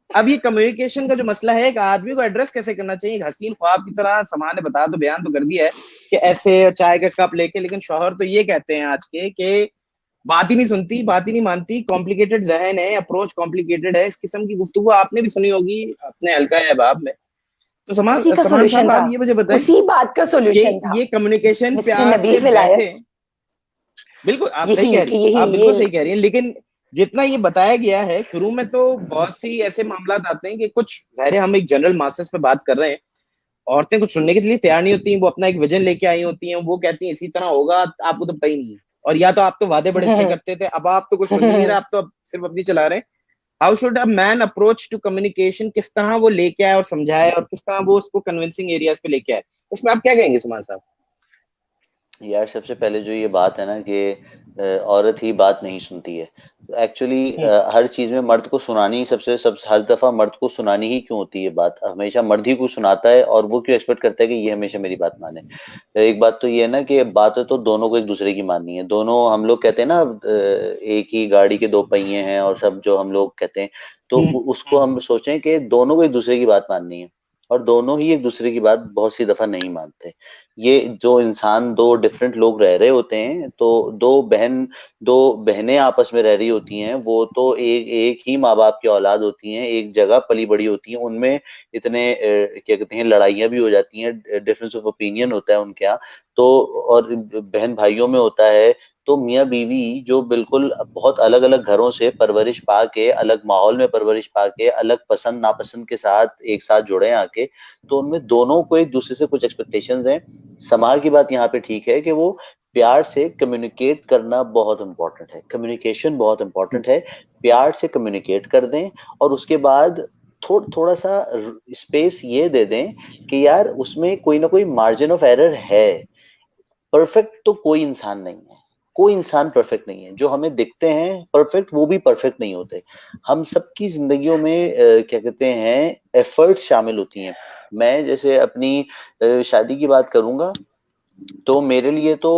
अब ये कम्युनिकेशन का जो मसला है, एक आदमी को एड्रेस कैसे करना चाहिए? एक हसीन ख्वाब की तरह समान ने बता तो बयान तो कर दिया है कि ऐसे चाय का कप लेके, लेकिन शौहर तो ये कहते हैं आज के कि बात ही नहीं सुनती, बात ही नहीं मानती, कॉम्प्लिकेटेड जहन है, अप्रोच कॉम्प्लिकेटेड है। इस किस्म की गुफ्तगू आपने भी सुनी होगी अपने हल्का अहबाब में। तो उसी का समान सॉल्यूशन साहब, था, आप ये मुझे बताएं उसी बात का कि सॉल्यूशन था ये कम्युनिकेशन मिस्टर प्यार नबील से बैठे, विलायत। बिल्कुल आप सही यही कह कि रही हैं, यही आप ये बिल्कुल सही कह रही हैं, लेकिन जितना ये बताया गया है शुरू में, तो बहुत सी ऐसे मामला आते हैं कि कुछ, ज़ाहिर है हम एक जनरल मासेस पे बात कर रहे हैं, औरतें कुछ सुनने के लिए तैयार नहीं होती हैं, वो अपना एक विजन लेके आई होती हैं, वो कहती हैं इसी तरह होगा, आपको तो पता ही नहीं है, और या तो आप तो वादे बड़े अच्छे करते थे, अब आप तो कुछ सुन ही नहीं रहे, आप तो अब सिर्फ अपनी चला रहे हैं। How should a man approach to communication? किस तरह वो लेके आए और समझाए, और किस तरह वो उसको कन्विंसिंग एरियाज पे लेके आए, उसमें आप क्या कहेंगे समान साहब? यार सबसे पहले जो ये बात है ना कि औरत ही बात नहीं सुनती है। एक्चुअली हर चीज में मर्द को सुनानी हर दफा मर्द को सुनानी ही क्यों होती है बात, हमेशा मर्द ही को सुनाता है, और वो क्यों एक्सपेक्ट करता है कि ये हमेशा मेरी बात माने। एक बात तो ये है ना कि बातें तो दोनों को एक दूसरे की माननी है। दोनों, हम लोग कहते हैं ना एक ही गाड़ी के दो पहिए हैं और सब जो हम लोग कहते हैं, तो उसको हम सोचें कि दोनों को एक दूसरे की बात माननी है, और दोनों ही एक दूसरे की बात बहुत सी दफा नहीं मानते। ये जो इंसान, दो डिफरेंट लोग रह रहे होते हैं, तो दो बहनें आपस में रह रही होती हैं, वो तो एक एक ही माँ बाप की औलाद होती हैं, एक जगह पली बड़ी होती हैं, उनमें इतने क्या कहते हैं, लड़ाइयाँ भी हो जाती हैं, डिफरेंस ऑफ ओपिनियन होता है उनके यहाँ, तो और बहन भाइयों में होता है। तो मियाँ बीवी जो बिल्कुल बहुत अलग अलग घरों से परवरिश पा के, अलग माहौल में परवरिश पा के, अलग पसंद नापसंद के साथ एक साथ जुड़े आके, तो उनमें दोनों को एक दूसरे से कुछ एक्सपेक्टेशंस हैं। समाज की बात यहाँ पे ठीक है कि वो प्यार से कम्युनिकेट करना बहुत इंपॉर्टेंट है, कम्युनिकेशन बहुत इंपॉर्टेंट है। प्यार से कम्युनिकेट कर दें, और उसके बाद थोड़ा सा स्पेस ये दे दें कि यार उसमें कोई ना कोई मार्जिन ऑफ एरर है। परफेक्ट तो कोई इंसान नहीं है, कोई इंसान परफेक्ट नहीं है। जो हमें दिखते हैं परफेक्ट, वो भी परफेक्ट नहीं होते। हम सबकी जिंदगियों में क्या कहते हैं, एफर्ट्स शामिल होती हैं। मैं जैसे अपनी शादी की बात करूंगा, तो मेरे लिए तो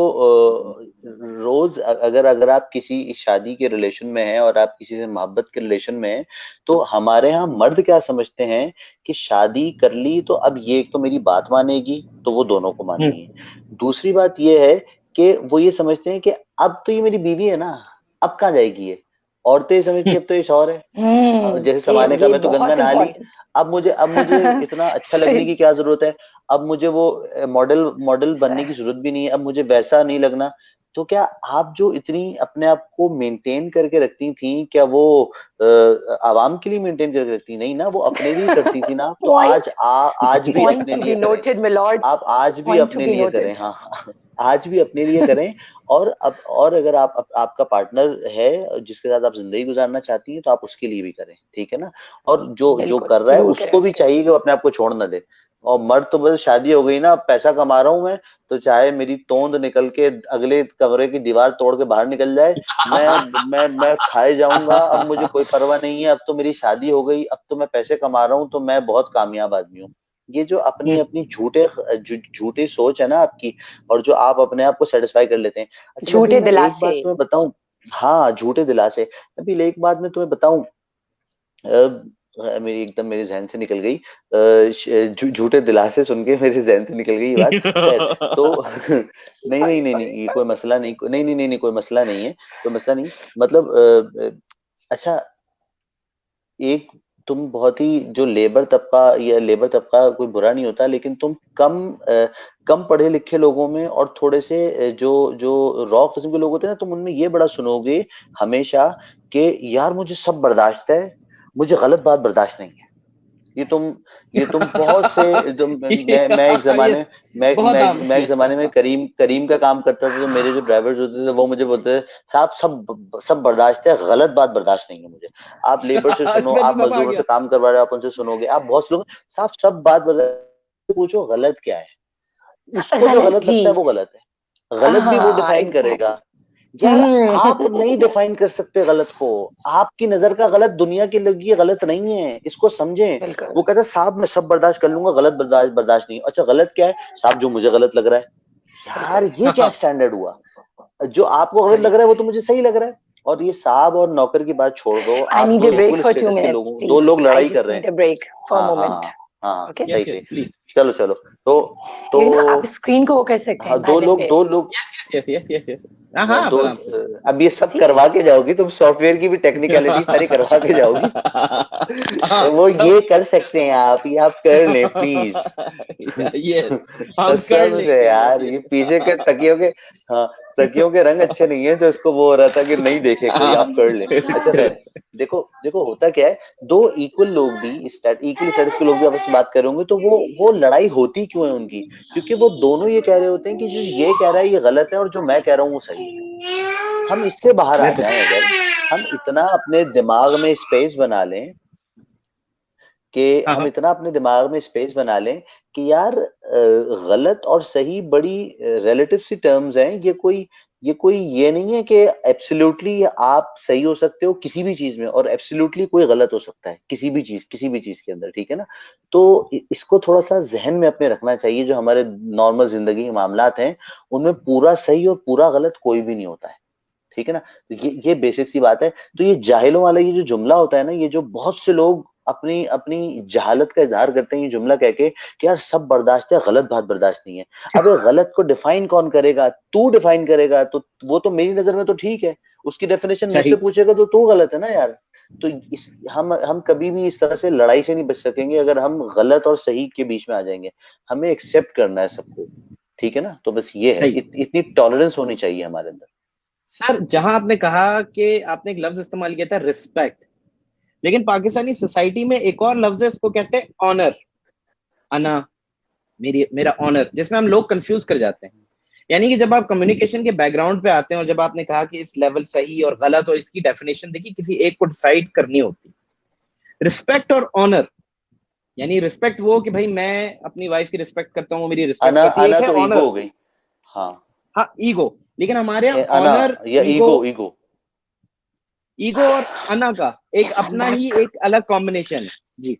रोज अगर अगर आप किसी शादी के रिलेशन में हैं और आप किसी से मोहब्बत के रिलेशन में हैं, तो हमारे यहाँ मर्द क्या समझते हैं कि शादी कर ली तो अब ये एक तो मेरी बात मानेगी, तो वो दोनों को माननी है। दूसरी बात ये है कि वो ये समझते हैं कि अब तो ये मेरी बीवी है ना, अब कहाँ जाएगी ये। औरतें ये समझती है अब तो ये शौहर है, जैसे समाने का ये मैं तो गंगा बहुत नहा ली, इम्पोर्टेंट। अब मुझे इतना अच्छा लगने की क्या जरूरत है, अब मुझे वो मॉडल मॉडल बनने की जरूरत भी नहीं है, अब मुझे वैसा नहीं लगना। तो क्या आप जो इतनी अपने आप को मेंटेन करके रखती थी, क्या वो आवाम के लिए मेंटेन करके रखती? नहीं ना, वो अपने लिए करती थी ना। तो पॉइंट आज भी पॉइंट अपने टू लिए बी करें। नोटेड मिलॉर्ड, आप आज भी पॉइंट टू अपने बी लिए करें, नोटेड। हाँ आज भी अपने लिए करें। और अब और अगर आपका पार्टनर है जिसके साथ आप जिंदगी गुजारना चाहती हैं, तो आप उसके लिए भी करें, ठीक है ना। और जो जो बिल्कुल, कर रहा है जरूर करें उसको भी उसके लिए। चाहिए कि वो अपने आप को छोड़ ना दे। और मर्द तो बस शादी हो गई ना, अब पैसा कमा रहा हूं मैं, तो चाहे मेरी तोंद निकल के अगले कमरे की दीवार तोड़ के बाहर निकल जाए, मैं खाए जाऊंगा, अब मुझे कोई परवाह नहीं है, अब तो मेरी शादी हो गई, अब तो मैं पैसे कमा रहा हूं, तो मैं बहुत कामयाब आदमी हूँ। ये जो अपनी अपनी झूठे सोच है ना आपकी, और जो आप अपने आप को सेटिस्फाई कर लेते हैं। अच्छा नबील, झूठे मैं एक दिलासे। बात तुम्हें बताऊं, हाँ झूठे दिलासे। नबील एक बात मैं तुम्हें बताऊं, मेरे जहन से निकल गई, झूठे दिलासे सुन के मेरे जहन से निकल गई ये बात। खैर, तो नहीं नहीं नहीं नहीं, ये कोई मसला नहीं, नहीं नहीं नहीं नहीं, कोई मसला नहीं है, कोई मसला नहीं। मतलब अच्छा, एक तुम बहुत ही जो लेबर तबका, या लेबर तबका कोई बुरा नहीं होता, लेकिन तुम कम पढ़े लिखे लोगों में और थोड़े से जो जो रॉ किस्म के लोग होते हैं ना, तुम उनमें ये बड़ा सुनोगे हमेशा कि यार मुझे सब बर्दाश्त है, मुझे गलत बात बर्दाश्त नहीं है। ये तुम ये तुम बहुत से मैं एक ये जमाने बहुत आम मैं है। एक जमाने में करीम करीम का काम करता था, तो मेरे जो ड्राइवर्स होते थे वो मुझे बोलते थे, साहब सब बर्दाश्त है, गलत बात बर्दाश्त नहीं है मुझे। आप लेबर से सुनो, इसमें तो आप दबा मजदूरों गया। से काम करवा रहे हो, आप उनसे सुनोगे, आप बहुत से लोग, साहब सब बात बर्दाश्त, पूछो गलत क्या है, उसको जो गलत गलत जी। लगता है वो गलत है, गलत भी वो हाँ, डिफाइन करेगा। एग्जैक्टली। यार आप नहीं डिफाइन कर सकते गलत को, आपकी नजर का गलत दुनिया के लिए गलत नहीं है, इसको समझें। बिल्कुल। वो कहता है साहब मैं सब बर्दाश्त कर लूंगा, गलत बर्दाश्त बर्दाश्त नहीं। अच्छा गलत क्या है? साहब जो मुझे गलत लग रहा है। यार ये क्या स्टैंडर्ड हुआ? जो आपको गलत सही। लग रहा है वो तो मुझे सही लग रहा है। और ये साहब और नौकर की बात छोड़ दो, आई आप नीड दो a break equal for two status के मिनट्स लोगों, दो प्लीज। लोग आई लड़ाई कर जस्ट रहे हैं। Need a break for a हाँ हाँ मोमेंट। हाँ, ओके। सही यस सही। Yes please. चलो चलो, तो यू नो आप स्क्रीन को वो कर सकते हैं, हाँ, इमेजिन पे। दो लोग yes yes yes yes yes. हाँ हाँ, दो, बराबर। अब ये सब जी। करवा के जाओगी तुम, सॉफ्टवेयर की भी टेक्निकलिटी सारी करवा के जाओगी। हाँ वो सब। ये कर सकते हैं आप, ये आप कर लें प्लीज। ये हम कर कसम से लेंगे यार, ये। ये पीछे के तकियों के, हाँ तकियों के रंग अच्छे नहीं है, तो इसको वो हो रहा था कि नहीं देखे कोई, आप कर लें। अच्छा खैर, देखो देखो होता क्या है, दो इक्वल लोग भी, इक्वल स्टेटस के लोग भी आपस में बात कर रहे होंगे, तो वो लड़ाई होती क्यों है उनकी? क्योंकि वो दोनों ये कह रहे होते हैं कि जो ये कह रहा है ये गलत है, और जो मैं कह रहा हूँ वो सही है। हम इससे बाहर आ जाएं, अगर हम इतना अपने दिमाग में स्पेस बना लें, कि हाँ हम हाँ। इतना अपने दिमाग में स्पेस बना लें कि यार गलत और सही बड़ी रिलेटिव सी टर्म्स हैं, ये कोई ये कोई ये नहीं है कि एब्सोल्युटली आप सही हो सकते हो किसी भी चीज में और एब्सोल्युटली कोई गलत हो सकता है किसी भी चीज के अंदर, ठीक है ना। तो इसको थोड़ा सा जहन में अपने रखना चाहिए, जो हमारे नॉर्मल जिंदगी के मामलात हैं उनमें पूरा सही और पूरा गलत कोई भी नहीं होता है, ठीक है ना। तो ये बेसिक सी बात है। तो ये जाहिलों वाला ये जो जुमला होता है ना, ये जो बहुत से लोग अपनी अपनी जहालत का इजहार करते हैं ये जुमला कह के कि यार सब बर्दाश्त है, गलत बात बर्दाश्त नहीं है। अबे गलत को डिफाइन कौन करेगा? तू डिफाइन करेगा, तो वो तो मेरी नजर में तो ठीक है, उसकी डेफिनेशन मुझसे सही। पूछेगा तो तू गलत है ना यार। तो इस हम कभी भी इस तरह से लड़ाई से नहीं बच सकेंगे अगर हम गलत और सही के बीच में आ जाएंगे। हमें एक्सेप्ट करना है सबको, ठीक है ना। तो बस ये है, सही। इतनी टॉलरेंस होनी चाहिए हमारे अंदर। सर जहां आपने कहा कि आपने एक लफ्ज इस्तेमाल किया था रिस्पेक्ट, लेकिन पाकिस्तानी सोसाइटी में एक और लफ्ज है, उसको कहते हैं ऑनर। अना, मेरा ऑनर, जिसमें हम लोग कंफ्यूज कर जाते हैं। यानी कि जब आप कम्युनिकेशन के बैकग्राउंड पे आते हैं और जब आपने कहा कि इस लेवल सही और गलत और इसकी डेफिनेशन देखिए, किसी एक को डिसाइड करनी होती। रिस्पेक्ट और ऑनर, यानी रिस्पेक्ट वो कि भाई मैं अपनी वाइफ की रिस्पेक्ट करता हूँ, वो मेरी रिस्पेक्ट अना करती है, एक अना है तो ईगो ऑनर। हो गई। हाँ। हाँ, ईगो। लेकिन हमारे यहाँ अना ऑनर, या ईगो, ईगो ईगो। ईगो और अना का एक अपना ही एक अलग कॉम्बिनेशन है। जी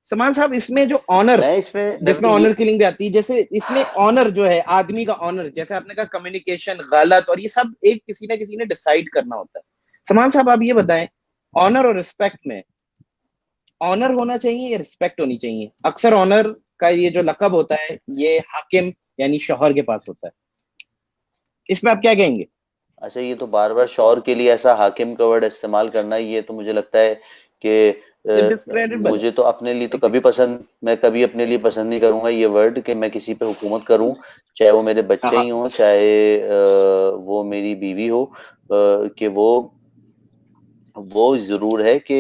समान साहब, इसमें जो ऑनर, मैं इसमें जिसमें नबी ऑनर किलिंग भी आती है, जैसे इसमें ऑनर जो है आदमी का ऑनर, जैसे आपने कहा कम्युनिकेशन गलत और ये सब एक किसी ने डिसाइड करना होता है। समान साहब आप ये बताएं, ऑनर और रिस्पेक्ट में ऑनर होना चाहिए या रिस्पेक्ट होनी चाहिए? अक्सर ऑनर का ये जो लकब होता है ये हाकिम यानी शौहर के पास होता है, इसमें आप क्या कहेंगे? अच्छा, ये तो बार बार शौहर के लिए ऐसा हाकिम का वर्ड इस्तेमाल करना, ये तो मुझे लगता है कि ये डिस्क्रेडिबल है। मुझे तो अपने लिए तो कभी पसंद, मैं कभी अपने लिए पसंद नहीं करूंगा ये वर्ड कि मैं किसी पे हुकूमत करूं, चाहे वो मेरे हाँ बच्चे ही हाँ। हों, चाहे वो मेरी बीवी हो, कि वो जरूर है कि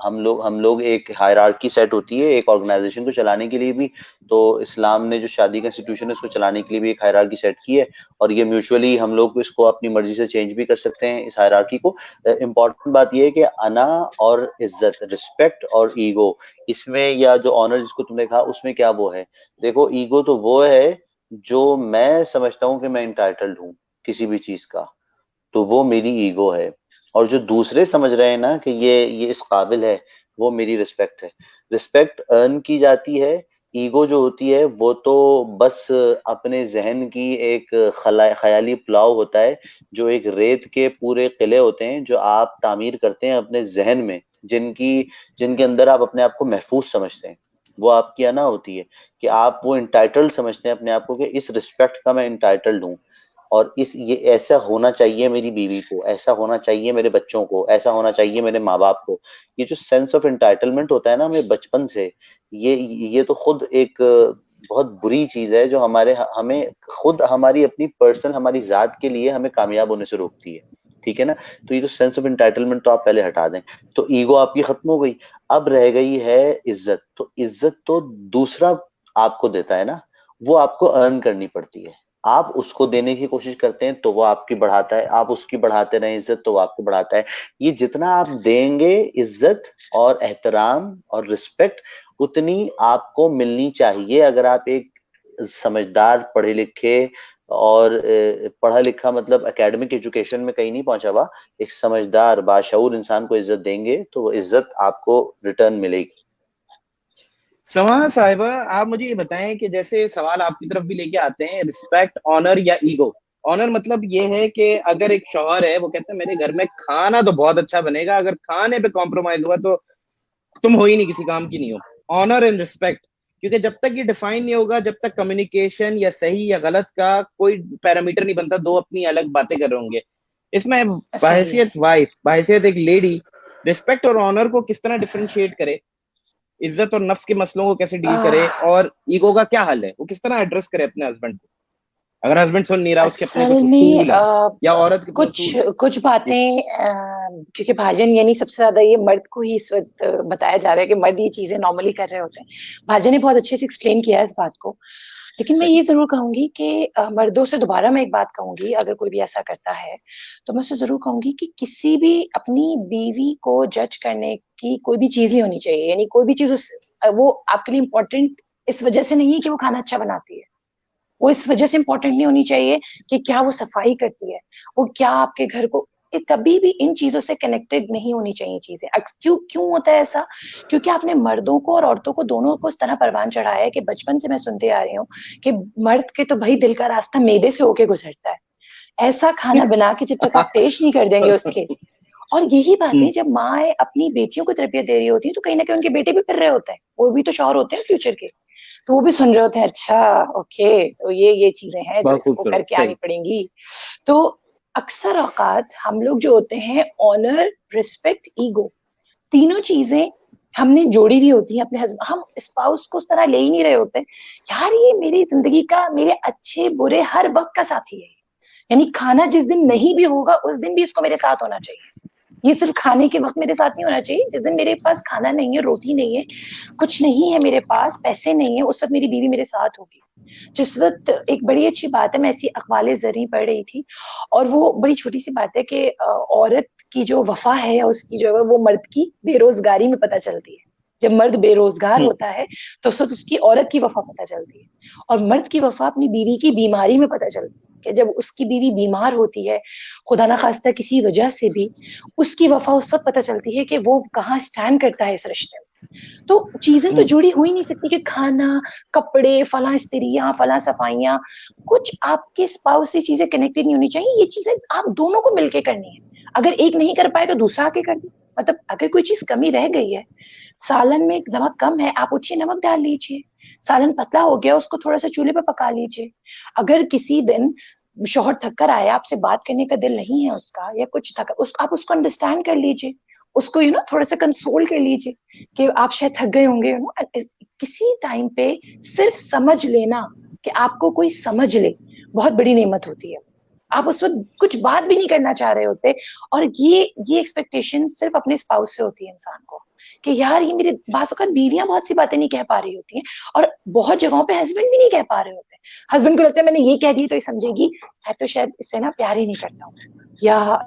हम लोग एक हायरार्की सेट होती है एक ऑर्गेनाइजेशन को चलाने के लिए भी। तो इस्लाम ने जो शादी का इंस्टीट्यूशन है उसको चलाने के लिए भी एक हायरार्की सेट की है, और ये म्यूचुअली हम लोग इसको अपनी मर्जी से चेंज भी कर सकते हैं इस हायरार्की को। इम्पॉर्टेंट बात ये है कि अना और इज्जत, रिस्पेक्ट और ईगो, इसमें या जो ऑनर जिसको तुमने कहा उसमें क्या वो है। देखो, ईगो तो वो है जो मैं समझता हूँ कि मैं इंटाइटल्ड हूँ किसी भी चीज का, तो वो मेरी ईगो है। और जो दूसरे समझ रहे हैं ना कि ये इस काबिल है, वो मेरी रिस्पेक्ट है। रिस्पेक्ट अर्न की जाती है। ईगो जो होती है वो तो बस अपने जहन की एक ख्याली पुलाव होता है, जो एक रेत के पूरे किले होते हैं जो आप तामीर करते हैं अपने जहन में, जिनके अंदर आप अपने आप को महफूज समझते हैं। वो आपकी अना होती है कि आप वो इंटाइटल्ड समझते हैं अपने आप को कि इस रिस्पेक्ट का मैं इंटाइटल्ड हूँ, और इस ये ऐसा होना चाहिए मेरी बीवी को, ऐसा होना चाहिए मेरे बच्चों को, ऐसा होना चाहिए मेरे माँ बाप को। ये जो सेंस ऑफ एंटाइटलमेंट होता है ना हमें बचपन से, ये तो खुद एक बहुत बुरी चीज है जो हमें खुद हमारी अपनी पर्सनल हमारी जात के लिए हमें कामयाब होने से रोकती है, ठीक है ना। तो ये जो सेंस ऑफ एंटाइटलमेंट तो आप पहले हटा दें। तो ईगो आपकी खत्म हो गई। अब रह गई है इज्जत। तो इज्जत तो दूसरा आपको देता है ना, वो आपको अर्न करनी पड़ती है। आप उसको देने की कोशिश करते हैं तो वो आपकी बढ़ाता है, आप उसकी बढ़ाते रहे इज्जत तो वो आपको बढ़ाता है। ये जितना आप देंगे इज्जत और एहतराम और रिस्पेक्ट, उतनी आपको मिलनी चाहिए। अगर आप एक समझदार पढ़े लिखे और पढ़ा लिखा मतलब एकेडमिक एजुकेशन में कहीं नहीं पहुंचा हुआ, एक समझदार बाशऊर इंसान को इज्जत देंगे तो वो इज्जत आपको रिटर्न मिलेगी। समा साहिबा, आप मुझे ये बताएं कि जैसे सवाल आपकी तरफ भी लेके आते हैं, रिस्पेक्ट, ऑनर या ईगो। ऑनर मतलब ये है कि अगर एक शौहर है वो कहता है मेरे घर में खाना तो बहुत अच्छा बनेगा, अगर खाने पे कॉम्प्रोमाइज हुआ तो तुम हो ही नहीं, किसी काम की नहीं हो। ऑनर एंड रिस्पेक्ट, क्योंकि जब तक ये डिफाइन नहीं होगा, जब तक कम्युनिकेशन या सही या गलत का कोई पैरामीटर नहीं बनता, दो अपनी अलग बातें कर रहे होंगे। इसमें सही है। बहैसियत वाइफ, बहैसियत एक लेडी, रिस्पेक्ट और ऑनर को किस तरह डिफरेंशिएट करे, इज्जत और नफ्स के मसलों को कैसे डील करे, आह, और ईगो का क्या हल है, वो किस तरह एड्रेस करे अपने हस्बैंड को, अगर हस्बैंड सुन नहीं रहा, उसके अपने असल कुछ में उसूल हैं या औरत के अपने कुछ उसूल हैं। कुछ जी। बातें क्योंकि भाजन यानी सबसे ज्यादा ये मर्द को ही इस वक्त बताया जा रहा है कि मर्द ये चीजें नॉर्मली कर रहे होते हैं। भाजन ने बहुत अच्छे से एक्सप्लेन किया है इस बात को। लेकिन मैं सही। ये जरूर कहूंगी कि मर्दों से दोबारा मैं एक बात कहूंगी, अगर कोई भी ऐसा करता है तो मैं उससे जरूर कहूंगी कि किसी भी अपनी बीवी को जज करने की कोई भी चीज नहीं होनी चाहिए। यानी कोई भी चीज वो आपके लिए इम्पोर्टेंट इस वजह से नहीं है कि वो खाना अच्छा बनाती है। वो इस वजह से इम्पोर्टेंट नहीं होनी चाहिए कि क्या वो सफाई करती है, वो क्या आपके घर को, कभी भी इन चीजों से कनेक्टेड नहीं होनी चाहिए चीजें। क्यों क्यों होता है ऐसा? क्योंकि आपने मर्दों को और औरतों को दोनों को इस तरह परवान चढ़ाया है कि बचपन से मैं सुनते आ रही हूँ कि मर्द के तो भाई दिल का रास्ता मैदे से होके गुजरता है, ऐसा खाना बना के जब तक आप पेश नहीं कर देंगे उसके। और यही बात है, जब माँ अपनी बेटियों को तरबियत दे रही होती है तो कहीं ना कहीं उनके बेटे भी फिर रहे होते हैं, वो भी तो शौहर होते हैं फ्यूचर के, तो वो भी सुन रहे होते हैं, अच्छा ओके तो ये चीजें हैं जो बहुत इसको खूबसूरत, करके आनी सही। पड़ेंगी। तो अक्सर औकात हम लोग जो होते हैं, ऑनर, रिस्पेक्ट, ईगो, तीनों चीजें हमने जोड़ी हुई होती है अपने हस्बैंड, हम स्पाउस को उस तरह ले ही नहीं रहे होते यार, ये मेरी जिंदगी का, मेरे अच्छे बुरे हर वक्त का साथी है, यानी खाना जिस दिन नहीं भी होगा उस दिन भी इसको मेरे साथ होना चाहिए। ये सिर्फ खाने के वक्त मेरे साथ नहीं होना चाहिए, जिस दिन मेरे पास खाना नहीं है, रोटी नहीं है, कुछ नहीं है मेरे पास, पैसे नहीं है, उस वक्त मेरी बीवी मेरे साथ होगी। जिस वक्त, एक बड़ी अच्छी बात है, मैं ऐसी अखबार ज़री पढ़ रही थी और वो बड़ी छोटी सी बात है कि औरत की जो वफा है या उसकी जो है वो मर्द की बेरोजगारी में पता चलती है। जब मर्द बेरोजगार होता है तो उस वक्त उसकी औरत की वफा पता चलती है, और मर्द की वफा अपनी बीवी की बीमारी में पता चलती है कि जब उसकी बीवी बीमार होती है, खुदा ना खास्ता किसी वजह से भी, उसकी वफा उस वक्त पता चलती है कि वो कहाँ स्टैंड करता है इस रिश्ते में। तो चीजें तो जुड़ी हो ही नहीं सकती कि खाना, कपड़े, फला स्त्रियां, फला सफाइयां, कुछ आपके स्पाउस से चीजें कनेक्टेड नहीं होनी चाहिए, ये चीजें आप दोनों को मिलके करनी है। अगर एक नहीं कर पाए तो दूसरा आके कर दे। मतलब अगर कोई चीज कमी रह गई है, सालन में नमक कम है, आप उठिए नमक डाल लीजिए, सालन पतला हो गया उसको थोड़ा सा चूल्हे पर पका लीजिए। अगर किसी दिन शोहर थक कर आया, आपसे बात करने का दिल नहीं है उसका, या कुछ थक आप उसको अंडरस्टैंड कर लीजिए, उसको थोड़ा सा कंसोल कर लीजिए कि आप शायद थक गए होंगे। किसी टाइम पे सिर्फ समझ लेना कि आपको कोई समझ ले, बहुत बड़ी नेमत होती है। आप उस वक्त कुछ बात भी नहीं करना चाह रहे होते, और ये एक्सपेक्टेशन सिर्फ अपने स्पाउस से होती है इंसान को, कि यार ये मेरे बात, बीवियां बहुत सी बातें नहीं कह पा रही होती हैं, और बहुत जगहों पे हस्बैंड भी नहीं कह पा रहे होते। हस्बैंड को लगता है मैंने ये कह दी तो ये समझेगी, मैं तो शायद इससे ना प्यार ही नहीं करता हूँ, या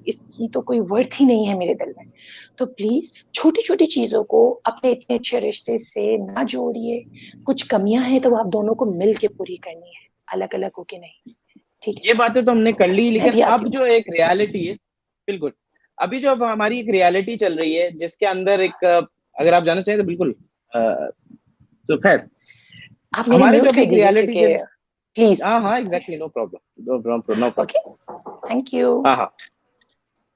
इसकी तो कोई वर्थ ही नहीं है मेरे दिल में। तो प्लीज छोटी छोटी चीजों को अपने इतने अच्छे रिश्ते से ना जोड़िए। कुछ कमियां हैं तो आप दोनों को मिल के पूरी करनी है, अलग अलग होके नहीं। ठीक है, ये बातें तो हमने कर ली, मैं लेकिन भी आती अब हूँ। जो एक रियलिटी है, बिल्कुल, अभी जो अब हमारी एक रियलिटी चल रही है जिसके अंदर एक अगर आप जानना चाहें तो बिल्कुल, तो खैर, आप मेरे हमारे जो म्यूट अभी कर एक दीजिए रियलिटी क्योंकि चल, प्लीज। हाँ हाँ exactly, no problem, no problem, no okay, problem. Thank you. हाँ हाँ,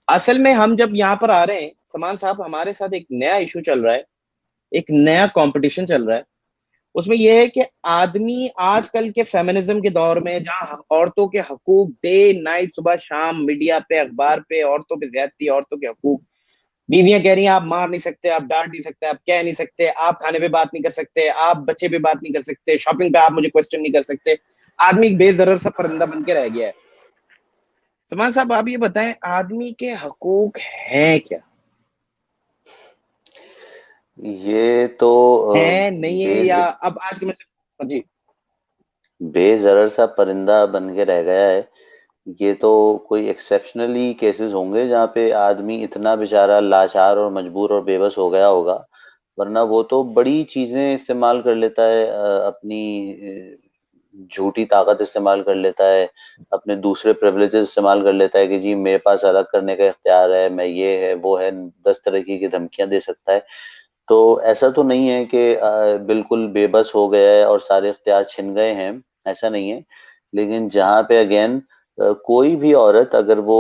असल में हम जब यहाँ पर आ रहे हैं समान साहब, हमारे साथ एक नया इशू चल रहा है, एक नया कंपटीशन चल रहा है। उसमें यह है कि आदमी आजकल के फेमिनिज्म के दौर में, जहां औरतों के हकूक डे नाइट, सुबह शाम मीडिया पे, अखबार पे औरतों पे ज्यादती, औरतों के हकूक, बीवियां कह रही हैं आप मार नहीं सकते, आप डांट नहीं सकते, आप कह नहीं सकते, आप खाने पे बात नहीं कर सकते, आप बच्चे पे बात नहीं कर सकते, शॉपिंग पे आप मुझे क्वेश्चन नहीं कर सकते। आदमी एक बेजरर सा परिंदा बन के रह गया है। समान साहब आप ये बताएं, आदमी के हकूक हैं क्या? ये तो है नहीं है, बेज या अब आज के मैसेज जी। बेजरर सा परिंदा बन के रह गया है। ये तो कोई एक्सेप्शनली केसेस होंगे जहाँ पे आदमी इतना बेचारा लाचार और मजबूर और बेबस हो गया होगा, वरना वो तो बड़ी चीजें इस्तेमाल कर लेता है, अपनी झूठी ताकत इस्तेमाल कर लेता है, अपने दूसरे प्रिविलेजेस इस्तेमाल कर लेता है कि जी मेरे पास अलग करने का इख्तियार है, मैं ये है वो है, 10 तरह की धमकियां दे सकता है। तो ऐसा तो नहीं है कि बिल्कुल बेबस हो गया है और सारे इख्तियार छिन गए हैं, ऐसा नहीं है। लेकिन जहाँ पे अगेन कोई भी औरत, अगर वो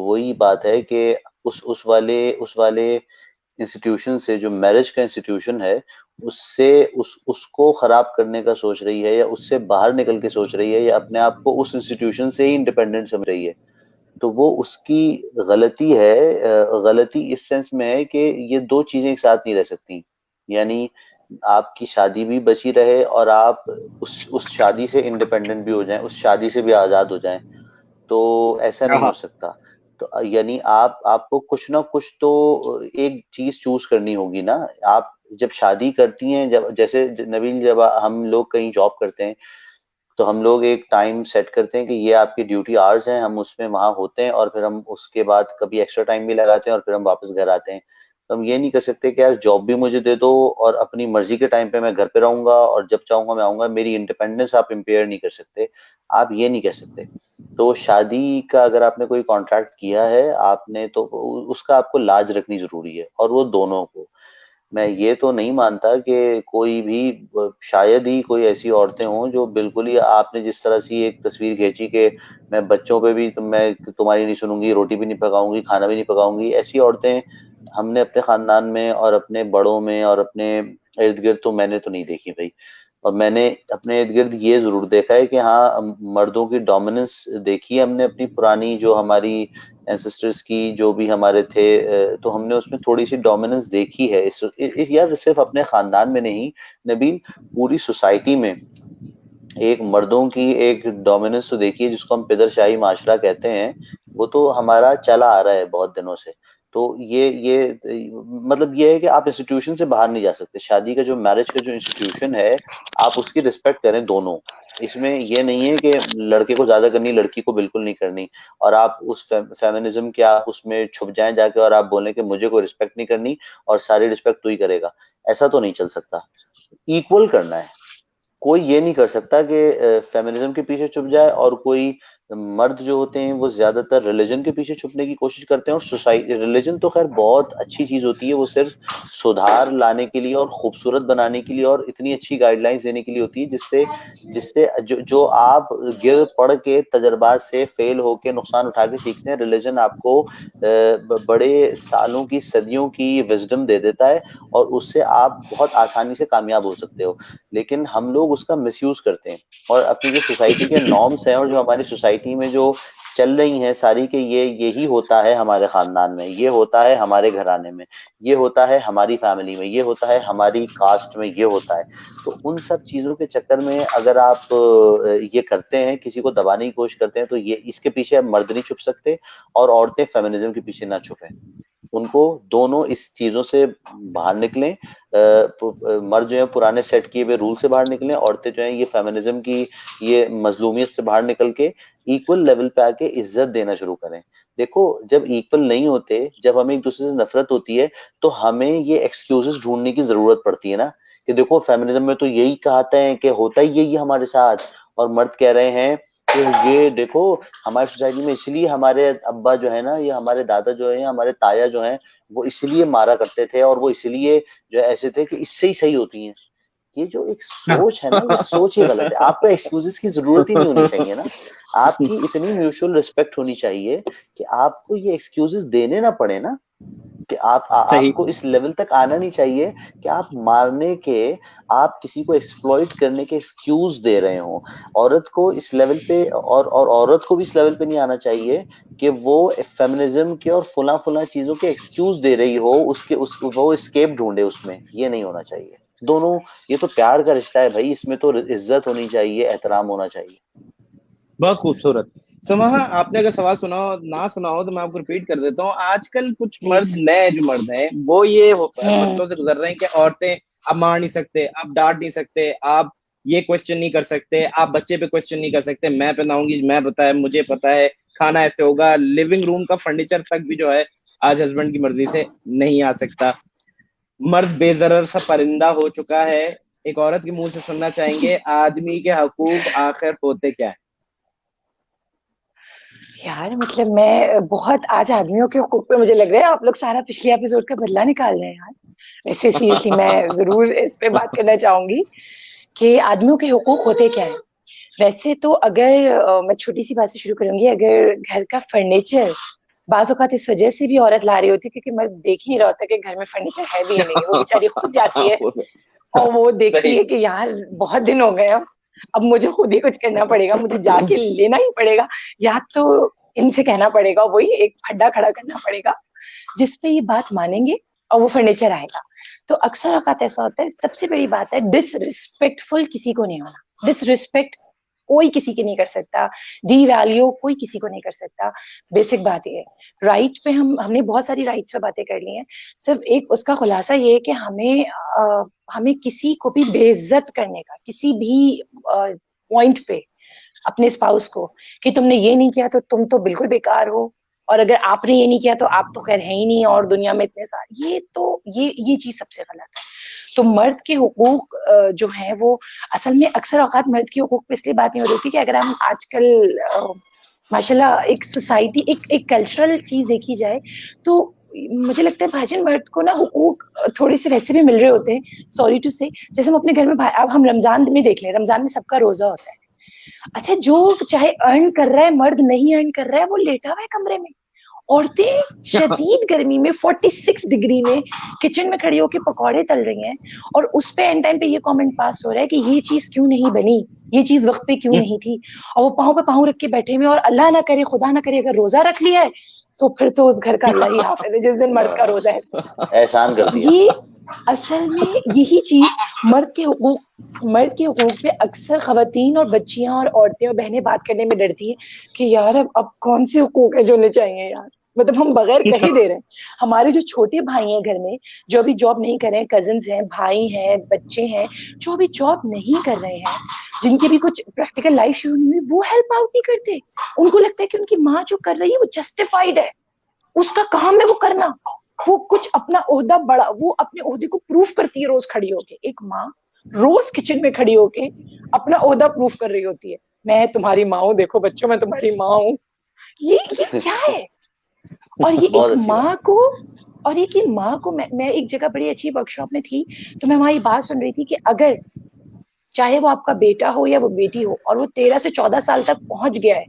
वही बात है कि उस वाले इंस्टीट्यूशन से, जो मैरिज का इंस्टीट्यूशन है, उससे उसको खराब करने का सोच रही है, या उससे बाहर निकल के सोच रही है, या अपने आप को उस इंस्टीट्यूशन से ही इंडिपेंडेंट समझ रही है, तो वो उसकी गलती है। गलती इस सेंस में है कि ये दो चीजें एक साथ नहीं रह सकती। यानी आपकी शादी भी बची रहे और आप उस शादी से इंडिपेंडेंट भी हो जाएं, उस शादी से भी आजाद हो जाएं, तो ऐसा नहीं हो हाँ सकता। तो यानी आपको कुछ ना कुछ तो एक चीज चूज करनी होगी ना। आप जब शादी करती हैं, जब जैसे नबील, जब हम लोग कहीं जॉब करते हैं, तो हम लोग एक टाइम सेट करते हैं कि ये आपकी ड्यूटी आवर्स हैं, हम उसमें वहां होते हैं, और फिर हम उसके बाद कभी एक्स्ट्रा टाइम भी लगाते हैं और फिर हम वापस घर आते हैं। हम ये नहीं कर सकते कि यार जॉब भी मुझे दे दो और अपनी मर्जी के टाइम पे मैं घर पे रहूंगा और जब चाहूंगा मैं आऊंगा, मेरी इंडिपेंडेंस आप इम्पेयर नहीं कर सकते, आप ये नहीं कह सकते। तो शादी का अगर आपने कोई कॉन्ट्रैक्ट किया है आपने, तो उसका आपको लाज रखनी जरूरी है, और वो दोनों को। मैं ये तो नहीं मानता कि कोई भी, शायद ही कोई ऐसी औरतें हों जो बिल्कुल ही आपने जिस तरह से एक तस्वीर खींची कि मैं बच्चों पे भी मैं तुम्हारी नहीं सुनूंगी, रोटी भी नहीं पकाऊंगी, खाना भी नहीं पकाऊंगी, ऐसी औरतें हमने अपने खानदान में और अपने बड़ों में और अपने इर्द गिर्द तो मैंने तो नहीं देखी भाई। और मैंने अपने इर्द गिर्द ये जरूर देखा है कि हाँ, मर्दों की डोमिनेंस देखी है हमने अपनी पुरानी, जो हमारी एंसेस्टर्स की, जो भी हमारे थे, तो हमने उसमें थोड़ी सी डोमिनेंस देखी है। इस यार सिर्फ अपने खानदान में नहीं नबील, पूरी सोसाइटी में एक मर्दों की एक डोमिनेंस तो देखी है, जिसको हम पिदरशाही माशरा कहते हैं। वो तो हमारा चला आ रहा है बहुत दिनों से। तो ये मतलब ये है कि आप इंस्टीट्यूशन से बाहर नहीं जा सकते। शादी का जो, मैरिज का जो इंस्टीट्यूशन है, आप उसकी रिस्पेक्ट करें दोनों। इसमें ये नहीं है कि लड़के को ज्यादा करनी, लड़की को बिल्कुल नहीं करनी, और आप उस फेमिनिज्म के आप उसमें छुप जाएं जाके और आप बोलें कि मुझे कोई रिस्पेक्ट नहीं करनी और सारी रिस्पेक्ट तू ही करेगा। ऐसा तो नहीं चल सकता। इक्वल करना है। कोई ये नहीं कर सकता कि फेमिनिज्म के पीछे छुप जाए, और कोई मर्द जो होते हैं वो ज्यादातर रिलीजन के पीछे छुपने की कोशिश करते हैं। और सोसाइटी, रिलीजन तो खैर बहुत अच्छी चीज होती है, वो सिर्फ सुधार लाने के लिए और खूबसूरत बनाने के लिए और इतनी अच्छी गाइडलाइंस देने के लिए होती है, जिससे जिससे जो आप गिर पड़ के तजर्बात से फेल होके नुकसान उठा के सीखते हैं, रिलीजन आपको बड़े सालों की, सदियों की विजडम दे देता है, और उससे आप बहुत आसानी से कामयाब हो सकते हो। लेकिन हम लोग उसका मिसयूज करते हैं, और अपनी जो सोसाइटी के नॉर्म्स हैं और जो हमारी सोसाइटी में जो चल रही हैं सारी, के ये यही होता है हमारे खानदान में, ये होता है हमारे घराने में, ये होता है हमारी फैमिली में, ये होता है हमारी कास्ट में, ये होता है। तो उन सब चीजों के चक्कर में अगर आप ये करते हैं, किसी को दबाने की कोशिश करते हैं, तो ये इसके पीछे अब मर्द नहीं छुप सकते, और औरतें फेमिनिज्म के पीछे ना छुपें। उनको दोनों इस चीजों से बाहर निकलें। मर्द जो है पुराने सेट किए हुए रूल से बाहर निकलें, औरतें जो है ये फेमिनिज्म की ये मजलूमियत से बाहर निकल के इक्वल लेवल पे आके इज्जत देना शुरू करें। देखो, जब इक्वल नहीं होते, जब हमें एक दूसरे से नफरत होती है, तो हमें ये एक्सक्यूजेस ढूंढने की जरूरत पड़ती है ना, कि देखो फेमिनिज्म में तो यही कहते हैं कि होता ही यही हमारे साथ, और मर्द कह रहे हैं कि ये देखो हमारी सोसाइटी में इसलिए हमारे अब्बा जो है ना, ये हमारे दादा जो है, हमारे ताया जो है, वो इसलिए मारा करते थे, और वो इसलिए जो है ऐसे थे कि इससे ही सही होती हैं। ये जो एक सोच है ना, ये सोच ही गलत है। आपको एक्सक्यूजेस की जरूरत ही नहीं होनी चाहिए ना। आपकी इतनी म्यूचुअल रिस्पेक्ट होनी चाहिए कि आपको ये एक्सक्यूजेस देने ना पड़े ना, कि सही। आपको इस लेवल तक आना नहीं चाहिए कि आप मारने के, आप किसी को एक्सप्लॉइट करने के एक्सक्यूज दे रहे हो। औरत को इस लेवल पे, और औरत को भी इस लेवल पे नहीं आना चाहिए कि वो फेमिनिज्म के और फुला फुला चीजों के एक्सक्यूज दे रही हो, उसके वो एस्केप ढूंढे उसमें। ये नहीं होना चाहिए। दोनों, ये तो प्यार का रिश्ता है भाई, इसमें तो इज्जत होनी चाहिए, एहतराम होना चाहिए। बहुत खूबसूरत। समाहा, आपने अगर सवाल सुना हो, ना सुना हो, तो मैं आपको रिपीट कर देता हूँ। आजकल कुछ मर्द, प्लीज। नए जो मर्द हैं, वो ये हम्म। मसलों से गुजर रहे हैं कि औरतें आप मार नहीं सकते, आप डांट नहीं सकते, आप ये क्वेश्चन नहीं कर सकते, आप बच्चे पे क्वेश्चन नहीं कर सकते, मैं पहनाऊंगी, मैं पता है, मुझे पता है, खाना ऐसे होगा, लिविंग रूम का फर्नीचर तक भी जो है आज हस्बैंड की मर्जी से नहीं आ सकता। मर्द बेजरर सा परिंदा हो चुका है। एक औरत के मुंह से सुनना चाहेंगे, आदमी के हकूक आखिर होते क्या है? यार मतलब मैं बहुत आज आदमियों के हुकूक पे मुझे लग रहा है आप लोग सारा पिछले एपिसोड का बदला निकाल रहे हैं यार। वैसे सीरियसली मैं जरूर इस पे बात करना चाहूंगी कि आदमियों के हुकूक होते क्या है। वैसे तो अगर मैं छोटी सी बात से शुरू करूंगी, अगर घर का फर्नीचर बाज़ औक़ात इस वजह से भी औरत ला रही होती है क्योंकि मर्द देख ही नहीं रहा होता कि घर में फर्नीचर है भी या नहीं है, वो बेचारी खुद जाती है और वो देखती सही। है कि यार बहुत दिन हो गए अब मुझे खुद ही कुछ करना पड़ेगा, मुझे जाके लेना ही पड़ेगा, या तो इनसे कहना पड़ेगा, वही एक खड्डा खड़ा करना पड़ेगा जिसपे ये बात मानेंगे और वो फर्नीचर आएगा। तो अक्सर औकात ऐसा होता है, सबसे बड़ी बात है डिसरिस्पेक्टफुल किसी को नहीं होना। डिसरिस्पेक्ट कोई किसी की नहीं कर सकता, डी वैल्यू कोई किसी को नहीं कर सकता। बेसिक बात ये है। राइट पे हमने बहुत सारी राइट्स पे बातें कर ली हैं। सिर्फ एक उसका खुलासा ये है कि हमें किसी को भी बेइज्जत करने का किसी भी पॉइंट पे अपने स्पाउस को कि तुमने ये नहीं किया तो तुम तो बिल्कुल बेकार हो और अगर आपने ये नहीं किया तो आप तो खैर है ही नहीं, और दुनिया में इतने सारे, ये चीज सबसे गलत है। तो मर्द के हुकूक जो है वो असल में अक्सर औकात मर्द के हुकूक पे इसलिए बात नहीं हो रही थी कि अगर हम आजकल माशाल्लाह एक सोसाइटी, एक कल्चरल चीज देखी जाए तो मुझे लगता है भाईजान मर्द को ना हुकूक थोड़े से वैसे भी मिल रहे होते हैं, सॉरी टू से। जैसे हम अपने घर में अब हम रमजान में देख लें, रमजान में सबका रोजा होता है। अच्छा, जो चाहे अर्न कर रहा है मर्द, नहीं अर्न कर रहा है, वो लेटा हुआ है कमरे में। औरतें शदीद गर्मी में 46 डिग्री में किचन में खड़ी होकर पकौड़े तल रही हैं, और उस पे एंड टाइम पे ये कमेंट पास हो रहा है कि ये चीज क्यों नहीं बनी, ये चीज वक्त पे क्यों नहीं थी, और वो पाँव पे पाँव रख के बैठे हुए। और अल्लाह ना करे, खुदा ना करे, अगर रोजा रख लिया है तो फिर तो उस घर का अल्लाह ही हाफिज है जिस दिन मर्द का रोजा है। एहसान कर दिया। ये असल में यही चीज मर्द के हुकूक पे अक्सर खवातीन और बच्चियां और औरतें और बहनें बात करने में डरती हैं कि यार अब कौन से हुकूक है जो उन्हें चाहिए यार, मतलब हम बगैर कहे दे रहे हैं। हमारे जो छोटे भाई हैं घर में, जो अभी जॉब नहीं कर रहे हैं, कजिन्स हैं, भाई हैं, बच्चे हैं जो अभी जॉब नहीं कर रहे हैं, जिनकी भी कुछ प्रैक्टिकल लाइफ शुरू नहीं हुई, वो हेल्प आउट नहीं करते। उनको लगता है कि उनकी माँ जो कर रही है वो जस्टिफाइड है, उसका काम है वो करना। वो कुछ अपना ओहदा बड़ा, वो अपने ओहदे को प्रूफ करती है रोज खड़ी होके। एक माँ रोज किचन में खड़ी होके अपना ओहदा प्रूफ कर रही होती है, मैं तुम्हारी माँ हूँ, देखो बच्चों मैं तुम्हारी माँ हूँ। ये क्या है? और ये एक माँ को, और ये कि माँ को, मैं एक जगह बड़ी अच्छी वर्कशॉप में थी तो मैं वहां ये बात सुन रही थी कि अगर चाहे वो आपका बेटा हो या वो बेटी हो, और वो 13 से 14 साल तक पहुंच गया है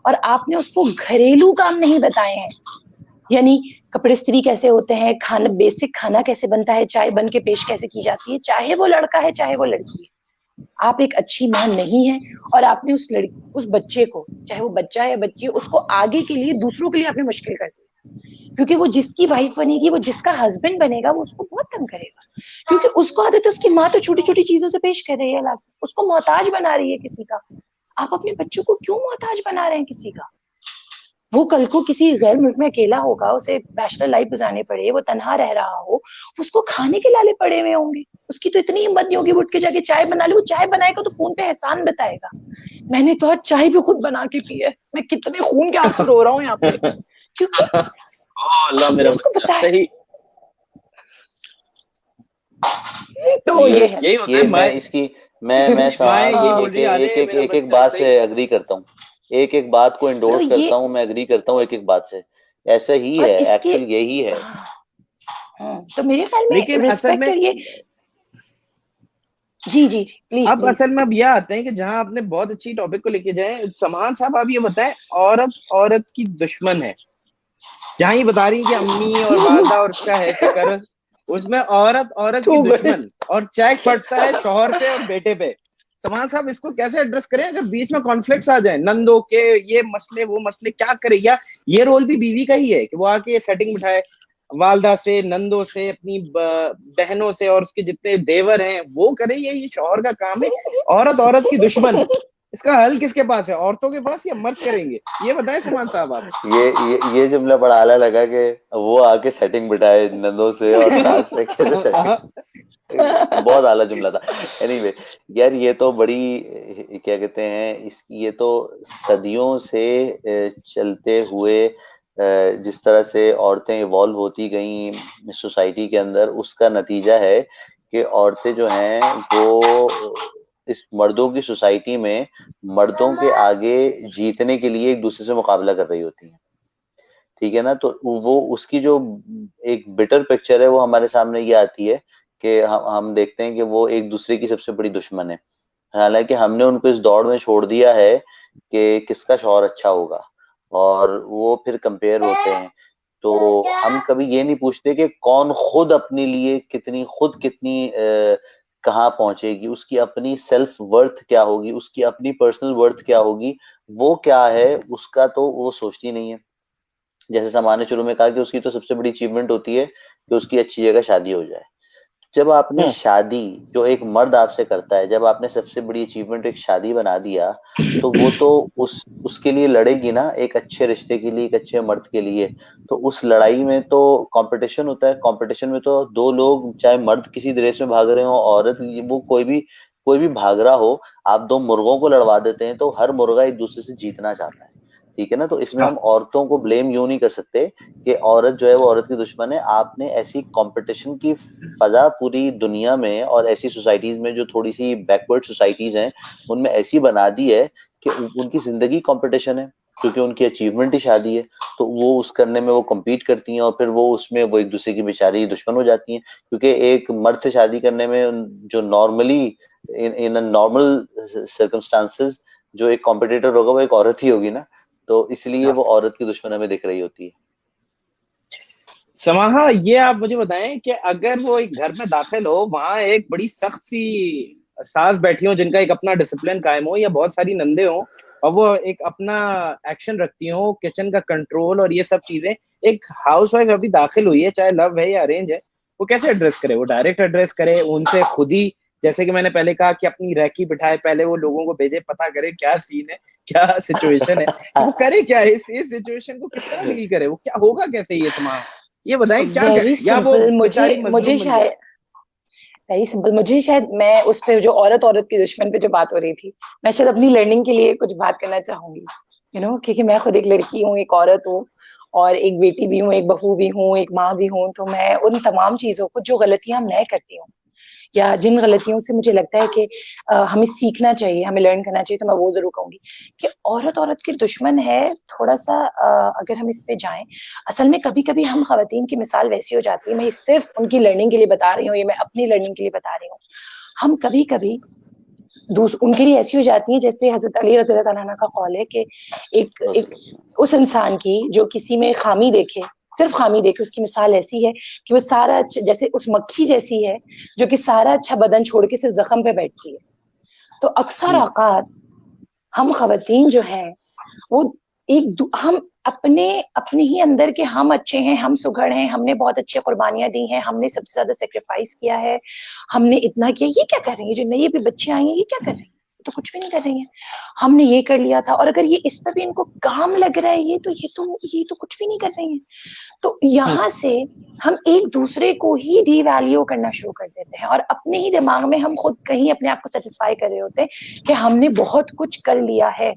और आपने उसको घरेलू काम नहीं बताए हैं, यानी कपड़े इस्त्री कैसे होते हैं, खाना, बेसिक खाना कैसे बनता है, चाय बन के पेश कैसे की जाती है, चाहे वो लड़का है चाहे वो लड़की है, आप एक अच्छी माँ नहीं है। और आपने उस बच्चे को, चाहे वो बच्चा है या बच्ची है, उसको आगे के लिए, दूसरों के लिए आपने मुश्किल कर दी। क्योंकि वो जिसकी वाइफ बनेगी, वो जिसका हस्बैंड बनेगा, वो उसको बहुत तंग करेगा, क्योंकि उसको आदत है, उसकी माँ तो छोटी छोटी चीजों से पेश कर रही है, उसको मोहताज बना रही है किसी का। आप अपने बच्चों को क्यों मोहताज बना रहे हैं किसी का? वो कल को किसी गैर मुल्क में अकेला होगा, उसे बैचलर लाइफ गुजारनी पड़े, वो तनहा रह रहा हो, उसको खाने के लाले पड़े हुए होंगे, उसकी तो इतनी हिम्मत नहीं होगी उठ के जाके चाय बना ले। वो चाय बनाएगा तो फोन पे एहसान बताएगा, मैंने तो आज चाय भी खुद बना के पी है, मैं कितने खून के आंसू रो रहा हूँ यहाँ पे, क्योंकि अल्लाह मेरा उसको बच्चा, बताया। सही। तो ये है, यही होता ये है। मैं इसकी मैं साहब एक बात से एग्री करता हूँ, एक बात को इंडोर्स तो करता हूँ, मैं एग्री करता हूँ एक बात से, ऐसा ही है, एक्चुअल यही है। तो मेरे ख्याल में लेकिन असल रिस्पेक्ट में और ये, जी प्लीज अब असल में अब यह आते हैं कि जहां आपने बहुत अच्छी टॉपिक को लेके जाए, समान साहब आप ये बताएं, औरत की दुश्मन है, जहां ये बता रही है कि अम्मी और वालदा और उसका है फिक्र, उसमें औरत की दुश्मन, और चेक पड़ता है शौहर पे और बेटे पे। समान साहब इसको कैसे एड्रेस करें अगर बीच में कॉन्फ्लिक्ट्स आ जाए, नंदों के ये मसले वो मसले, क्या करे? या ये रोल भी बीवी का ही है कि वो आके सेटिंग बिठाए, वालदा से, नंदों से, अपनी बहनों से, और उसके जितने देवर हैं वो करे? ये शौहर का काम है। औरत की दुश्मन, इसका हल किसके पास है, औरतों के पास या मर्द करेंगे? ये बताएं समान साहब आप। ये जुमला बड़ा आला लगा कि वो आके सेटिंग बिठाए नंदों से और सास से, कैसे सेटिंग, बहुत आला जुमला था। एनीवे यार, ये तो बड़ी क्या कहते हैं इसकी, ये तो सदियों से चलते हुए जिस तरह से औरतें इवॉल्व होती गई सोसाइटी के अंदर, उसका नतीजा है कि औरतें जो हैं वो इस मर्दों की सोसाइटी में मर्दों के आगे जीतने के लिए एक दूसरे से मुकाबला कर रही होती हैं, ठीक है ना। तो वो उसकी जो एक बिटर पिक्चर है वो हमारे सामने ये आती है कि हम देखते हैं कि वो एक दूसरे की सबसे बड़ी दुश्मन है। हालांकि हमने उनको इस दौड़ में छोड़ दिया है कि किसका शौहर अच्छा होगा, और वो फिर कंपेयर होते हैं। तो हम कभी ये नहीं पूछते कि कौन खुद अपने लिए खुद कितनी कहाँ पहुंचेगी, उसकी अपनी सेल्फ वर्थ क्या होगी, उसकी अपनी पर्सनल वर्थ क्या होगी, वो क्या है उसका तो वो सोचती नहीं है। जैसे सामान्य शुरू में कहा कि उसकी तो सबसे बड़ी अचीवमेंट होती है कि उसकी अच्छी जगह शादी हो जाए। जब आपने शादी, जो एक मर्द आपसे करता है, जब आपने सबसे बड़ी अचीवमेंट एक शादी बना दिया, तो वो तो उसके लिए लड़ेगी ना, एक अच्छे रिश्ते के लिए, एक अच्छे मर्द के लिए। तो उस लड़ाई में तो कंपटीशन होता है, कंपटीशन में तो दो लोग, चाहे मर्द किसी रेस में भाग रहे हो, औरत, वो कोई भी भाग रहा हो, आप दो मुर्गों को लड़वा देते हैं तो हर मुर्गा एक दूसरे से जीतना चाहता है, ठीक है ना। तो इसमें हम औरतों को ब्लेम यूं नहीं कर सकते कि औरत जो है वो औरत की दुश्मन है। आपने ऐसी कंपटीशन की फजा पूरी दुनिया में और ऐसी सोसाइटीज में जो थोड़ी सी बैकवर्ड सोसाइटीज हैं उनमें ऐसी बना दी है कि उनकी जिंदगी कंपटीशन है, क्योंकि उनकी अचीवमेंट ही शादी है। तो वो उस करने में वो कम्पीट करती हैं और फिर वो उसमें वो एक दूसरे की बेचारी दुश्मन हो जाती हैं, क्योंकि एक मर्द से शादी करने में जो नॉर्मली इन नॉर्मल सर्कमस्टांसेस जो एक कॉम्पिटिटर होगा वो एक औरत ही होगी ना। तो इसलिए वो औरत की दुश्मन हमें दिख रही होती है। समाहा, ये आप मुझे बताएं कि अगर वो एक घर में दाखिल हो, वहां एक बड़ी सख्त सी सास बैठी हो जिनका एक अपना डिसिप्लिन कायम हो, या बहुत सारी नंदे हो और वो एक अपना एक्शन रखती हो, किचन का कंट्रोल और ये सब चीजें, एक हाउसवाइफ अभी दाखिल हुई है, चाहे लव है या अरेंज है, वो कैसे एड्रेस करे? वो डायरेक्ट एड्रेस करे उनसे खुद ही, जैसे कि मैंने पहले कहा कि अपनी रैकी बिठाए, पहले वो लोगों को भेजे, पता करे क्या सीन है, क्या सिचुएशन है, कि वो करे क्या, इस सिचुएशन को किस तरह डील करे, वो क्या होगा, कैसे ये समाज, ये बताएं क्या वेरी करे, या वो सिंपल। मुझे बेचारी मुझे मजलूम बन जाए? शायद वेरी सिंपल, मुझे शायद, मैं उस पे जो औरत औरत की दुश्मन पे जो बात हो रही थी, मैं शायद अपनी लर्निंग के लिए कुछ बात करना चाहूंगी, क्योंकि मैं खुद एक लड़की हूँ, एक औरत हूँ, और एक बेटी भी हूँ, एक बहू भी हूँ, एक माँ भी हूँ। तो मैं उन तमाम चीजों को, जो गलतियां मैं करती हूँ या जिन गलतियों से मुझे लगता है कि हमें सीखना चाहिए, हमें लर्न करना चाहिए, तो मैं वो जरूर कहूंगी कि औरत औरत की दुश्मन है। थोड़ा सा अगर हम इस पे जाएं, असल में कभी कभी हम खवातीन की मिसाल वैसी हो जाती है, मैं सिर्फ उनकी लर्निंग के लिए बता रही हूँ, ये मैं अपनी लर्निंग के लिए बता रही हूँ, हम कभी कभी उनके लिए ऐसी हो जाती है, जैसे हजरत अली रज़ी अल्लाह अन्हु का कौल है कि एक उस इंसान की जो किसी में खामी देखे, सिर्फ खामी देखे, उसकी मिसाल ऐसी है कि वो सारा, जैसे उस मक्खी जैसी है जो कि सारा अच्छा बदन छोड़ के सिर्फ जख्म पे बैठती है। तो अक्सर औकात हम खवातीन जो हैं वो हम अपने अपने ही अंदर के, हम अच्छे हैं, हम सुघड़ हैं, हमने बहुत अच्छी कुर्बानियां दी हैं, हमने सबसे ज्यादा सेक्रीफाइस किया है, हमने इतना किया, ये क्या कर रही है, जो नई भी बच्चे आई हैं ये क्या कर रही है, तो कुछ भी नहीं कर रही है, हमने ये कर लिया था, और अगर ये इस पर भी इनको काम लग रहा है, ये तो कुछ भी नहीं कर रही है। तो यहाँ से हम एक दूसरे को ही डीवैल्यू करना शुरू कर देते हैं, और अपने ही दिमाग में हम खुद कहीं अपने आप को सेटिस्फाई कर रहे होते हैं कि हमने बहुत कुछ कर लिया है।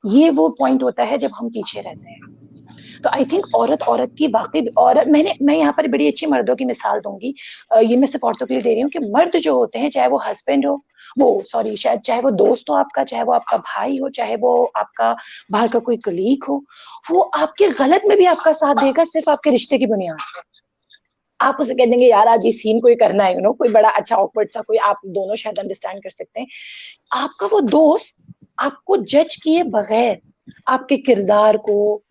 ये वो पॉइंट होता है जब हम पीछे रहते हैं। तो आई थिंक औरत औरत की वाकई, औरत, मैं यहाँ पर बड़ी अच्छी मर्दों की मिसाल दूंगी, ये मैं सिर्फ औरतों के लिए दे रही हूँ कि मर्द जो होते हैं, चाहे वो हस्बैंड हो, शायद चाहे वो दोस्त हो आपका, चाहे वो आपका भाई हो, चाहे वो आपका बाहर का कोई कलीग हो, वो आपके गलत में भी आपका साथ देगा, सिर्फ आपके रिश्ते की बुनियाद पर। आप उसे कह देंगे यार आज ये सीन कोई करना है, कोई बड़ा अच्छा ऑकवर्ड सा, कोई, आप दोनों शायद अंडरस्टैंड कर सकते हैं, आपका वो दोस्त आपको जज किए बगैर, आपके किरदार को,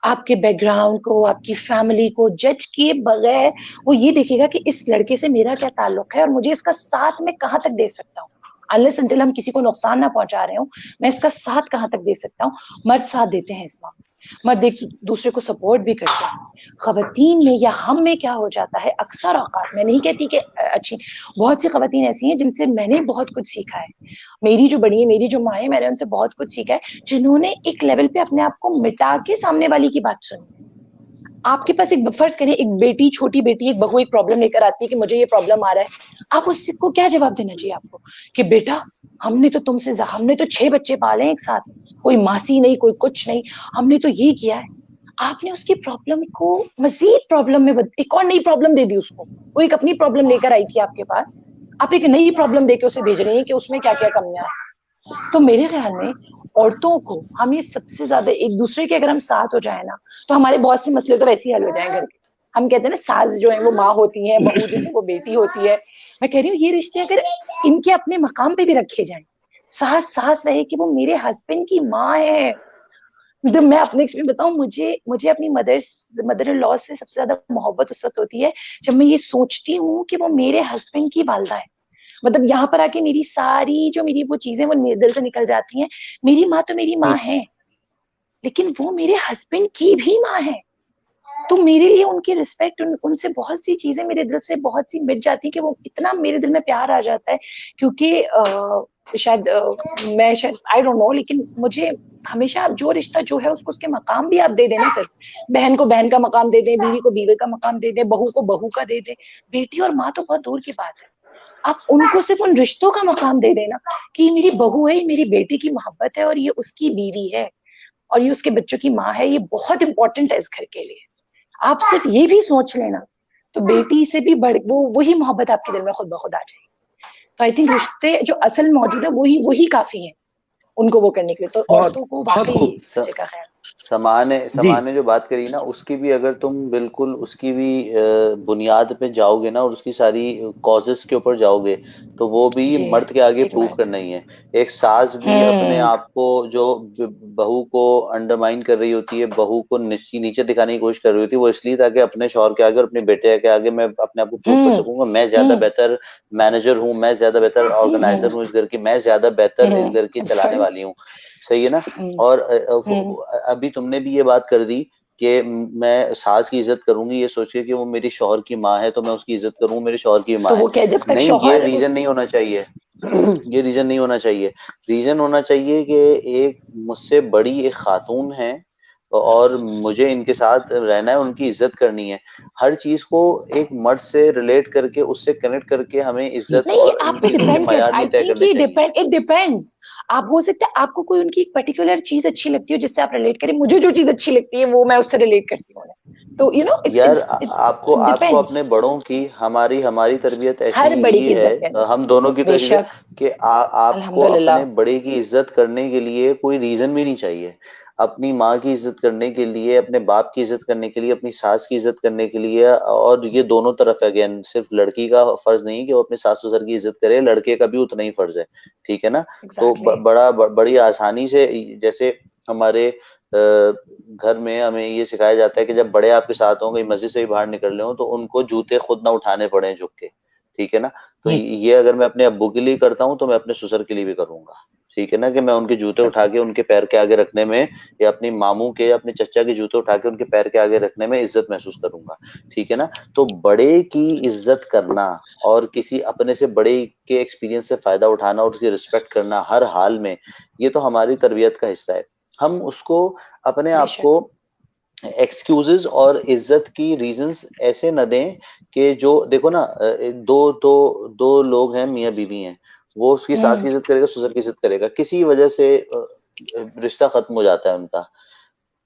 आपके बैकग्राउंड को, आपकी फैमिली को जज किए बगैर वो ये देखेगा कि इस लड़के से मेरा क्या ताल्लुक है और मुझे इसका साथ मैं कहाँ तक दे सकता हूँ, अनलेस अनटिल हम किसी को नुकसान ना पहुंचा रहे हो, मैं इसका साथ कहाँ तक दे सकता हूँ। मर्द साथ देते हैं इस मामले, मर्द एक दूसरे को सपोर्ट भी करते हैं। खवातीन में या हम में क्या हो जाता है, अक्सर औकात, मैं नहीं कहती कि अच्छी, बहुत सी खवातीन ऐसी हैं जिनसे मैंने बहुत कुछ सीखा है, मेरी जो बड़ी है, मेरी जो माँ है, मैंने उनसे बहुत कुछ सीखा है, जिन्होंने एक लेवल पे अपने आप को मिटा के सामने वाली की बात सुनी। आपके पास एक, फर्ज करें एक बेटी, छोटी बेटी, एक बहू एक प्रॉब्लम लेकर आती है कि मुझे ये प्रॉब्लम आ रहा है, आप उसको क्या जवाब देना चाहिए आपको कि बेटा हमने तो 6 बच्चे पाले एक साथ, कोई मासी नहीं, कोई कुछ नहीं, हमने तो ये किया है। आपने उसकी प्रॉब्लम को मजीद प्रॉब्लम में एक और नई प्रॉब्लम दे दी उसको, वो एक अपनी प्रॉब्लम लेकर आई थी आपके पास, आप एक नई प्रॉब्लम देके उसे भेज रहे हैं कि उसमें क्या क्या कमियां हैं। तो मेरे ख्याल में औरतों को हम ये सबसे ज्यादा, एक दूसरे के अगर हम साथ हो जाए ना, तो हमारे बहुत से मसले तो वैसे ही हल हो जाए घर के। हम कहते हैं ना, सास जो है वो माँ होती है, बहू जो है वो बेटी होती है। मैं कह रही हूँ ये रिश्ते अगर इनके अपने मकाम पे भी रखे जाएं, सास सास रहे कि वो मेरे हस्बैंड की माँ है। मतलब मैं अपने एक्सपीरियंस बताऊं, मुझे अपनी मदर इन लॉ से सबसे ज्यादा मोहब्बत उस वक्त होती है जब मैं ये सोचती हूँ कि वो मेरे हस्बैंड की वालदा है। मतलब यहाँ पर आके मेरी सारी जो मेरी वो चीजें वो दिल से निकल जाती हैं। मेरी माँ तो मेरी माँ है, लेकिन वो मेरे हस्बैंड की भी माँ है। तो मेरे लिए उनकी रिस्पेक्ट, उनसे बहुत सी चीजें मेरे दिल से बहुत सी मिट जाती है कि वो इतना मेरे दिल में प्यार आ जाता है, क्योंकि मैं शायद आई डोंट नो, लेकिन मुझे हमेशा जो रिश्ता जो है उसको उसके मकाम भी आप दे देना, सिर्फ बहन को बहन का मकाम दे दें, बीवी को बीवी का मकाम दे दें, बहू को बहू का दे दें, बेटी और माँ तो बहुत दूर की बात है, आप उनको सिर्फ उन रिश्तों का मकाम दे देना कि मेरी बहू है, मेरी बेटी की मोहब्बत है और ये उसकी बीवी है। और ये उसके बच्चों की माँ है, ये बहुत इंपॉर्टेंट है इस घर के लिए। आप सिर्फ ये भी सोच लेना तो बेटी से भी बढ़ वो वही मोहब्बत आपके दिल में खुद ब खुद आ जाएगी। तो आई थिंक रिश्ते जो असल मौजूद है वही काफी है उनको वो करने के लिए। तो बहुत औरतों को बहुत वाकई खूब इस चीज का ख्याल। समाने जो बात करी ना, उसकी भी अगर तुम बिल्कुल उसकी भी बुनियाद पे जाओगे ना और उसकी सारी कॉजेस के ऊपर जाओगे, तो वो भी जी मर्द के आगे एक प्रूव मर्द। करना ही है। एक सास भी अपने आप को जो बहू को अंडरमाइन कर रही होती है, बहू को नीचे दिखाने की कोशिश कर रही होती है, वो इसलिए ताकि अपने शौहर के आगे और अपने बेटे के आगे मैं अपने आप को प्रूव कर सकूंगा, मैं ज्यादा बेहतर मैनेजर हूँ, मैं ज्यादा बेहतर ऑर्गेनाइजर हूँ इस घर की, मैं ज्यादा बेहतर इस घर की चलाने वाली हूँ। सही है ना? और अभी तुमने भी ये बात कर दी कि मैं सास की इज्जत करूंगी ये सोच के कि वो मेरी शौहर की माँ है तो मैं उसकी इज्जत करूँ, मेरी शौहर की तो माँ है। वो क्या, जब तक नहीं, ये शौहर रीजन उस नहीं होना चाहिए। ये रीजन नहीं होना चाहिए। रीजन होना चाहिए कि एक मुझसे बड़ी एक खातून है और मुझे इनके साथ रहना है, उनकी इज्जत करनी है। हर चीज को एक मर्द से रिलेट करके, उससे कनेक्ट करके हमें इज्जत नहीं, ये और इन आप पे चीजों के डिपेंड करता, मयार आई नहीं तय थिंक करने ये चाहिए। It depends. आप हो सकता है आपको कोई उनकी एक पर्टिकुलर चीज अच्छी लगती हो जिससे आप रिलेट करें, मुझे जो चीज अच्छी लगती है वो मैं उससे रिलेट करती हूँ, तो यू नो इट्स यार, इट्स इट आपको आपको डिपेंड्स। अपने बड़ों की, हमारी हमारी तरबियत ऐसी हर बड़ी हुई की है, इज्जत करनी, हम दोनों की तरबियत, बेशक, कि आपको अपने अल्हम्दुलिल्लाह। बड़े की इज्जत करने के लिए कोई रीजन भी नहीं चाहिए। अपनी माँ की इज्जत करने के लिए, अपने बाप की इज्जत करने के लिए, अपनी सास की इज्जत करने के लिए, और ये दोनों तरफ है। अगेन, सिर्फ लड़की का फर्ज नहीं है कि वो अपने सास ससुर की इज्जत करे, लड़के का भी उतना ही फर्ज है। ठीक है ना? तो एग्जैक्टली। बड़ी आसानी से, जैसे हमारे घर में हमें ये सिखाया जाता है कि जब बड़े आपके साथ हों, कहीं मस्जिद से ही बाहर निकल रहे हो, तो उनको जूते खुद ना उठाने पड़े झुक के। ठीक है ना? तो ये अगर मैं अपने अब्बू के लिए करता हूँ तो मैं अपने ससुर के लिए भी करूंगा। ठीक है ना? कि मैं उनके जूते उठा के उनके पैर के आगे रखने में, या अपनी मामू के या अपने चचा के जूते उठा के उनके पैर के आगे रखने में इज्जत महसूस करूंगा। ठीक है ना? तो बड़े की इज्जत करना और किसी अपने से बड़े के एक्सपीरियंस से फायदा उठाना और उसकी रिस्पेक्ट करना हर हाल में, ये तो हमारी तरबियत का हिस्सा है। हम उसको, अपने आप बेशक। को एक्सक्यूजेस और इज्जत की रीजंस ऐसे न दें कि, जो देखो ना, दो लोग हैं, मियाँ बीवी हैं, वो उसकी सास की इज्जत करेगा, ससुर की इज्जत करेगा, किसी वजह से रिश्ता खत्म हो जाता है उनका,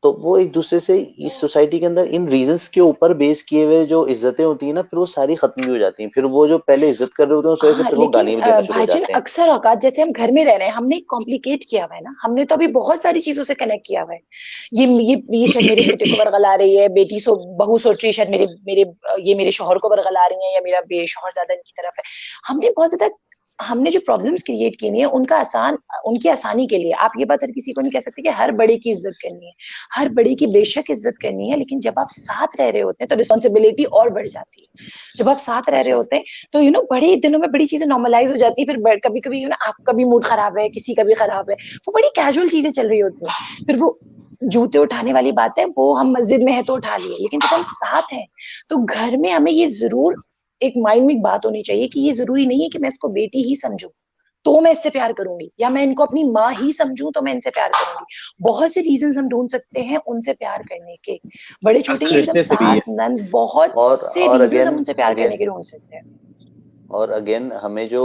तो वो एक दूसरे से इस सोसाइटी के अंदर इन रीजंस के ऊपर बेस किए हुए जो इज्जतें होती है ना, फिर वो सारी खत्म भी हो जाती हैं। फिर वो जो पहले इज्जत कर रहे होते हैं उस वजह से हाँ, फिर वो लेकिन गाली भी देना शुरू हो भाईजान जाते हैं। अक्सर औकात जैसे हम घर में रह रहे हैं, हमने कॉम्प्लिकेट किया हुआ है ना, हमने तो अभी बहुत सारी चीजों से कनेक्ट किया हुआ है। ये शायद मेरे बेटे को बरगला रही है, बहू सोच रही है शायद मेरे मेरे ये मेरे शौहर को बरगला रही है, या मेरा शौहर ज्यादा इनकी तरफ है। हमने जो प्रॉब्लम्स क्रिएट की है उनकी आसानी के लिए। आप ये बात हर किसी को नहीं कह सकते कि हर बड़े की इज्जत करनी है, हर बड़े की बेशक इज्जत करनी है, लेकिन जब आप साथ रह रहे होते हैं तो रिस्पॉन्सिबिलिटी और बढ़ जाती है। जब आप साथ रह रहे होते हैं तो बड़े दिनों में बड़ी चीजें नॉर्मलाइज हो जाती है। फिर कभी कभी आपका भी मूड खराब है, किसी का भी खराब है, वो बड़ी कैजुअल चीजें चल रही होती है। फिर वो जूते उठाने वाली बात है, वो हम मस्जिद में है तो उठा लिए, लेकिन जब हम साथ हैं तो घर में हमें ये जरूर एक माइंड में एक बात होनी चाहिए कि ये जरूरी नहीं है कि मैं इसको बेटी ही समझूं तो मैं इससे प्यार करूंगी, या मैं इनको अपनी माँ ही समझूं तो मैं इनसे प्यार करूंगी। बहुत से रीजंस हम ढूंढ सकते हैं उनसे प्यार करने के, बड़े छोटे असल नहीं, एकदम रिश्ते से भी है। सास नंद, बहुत से और रीजंस हम अगेन उनसे प्यार करने अगेन के ढूंढ सकते हैं। और अगेन हमें जो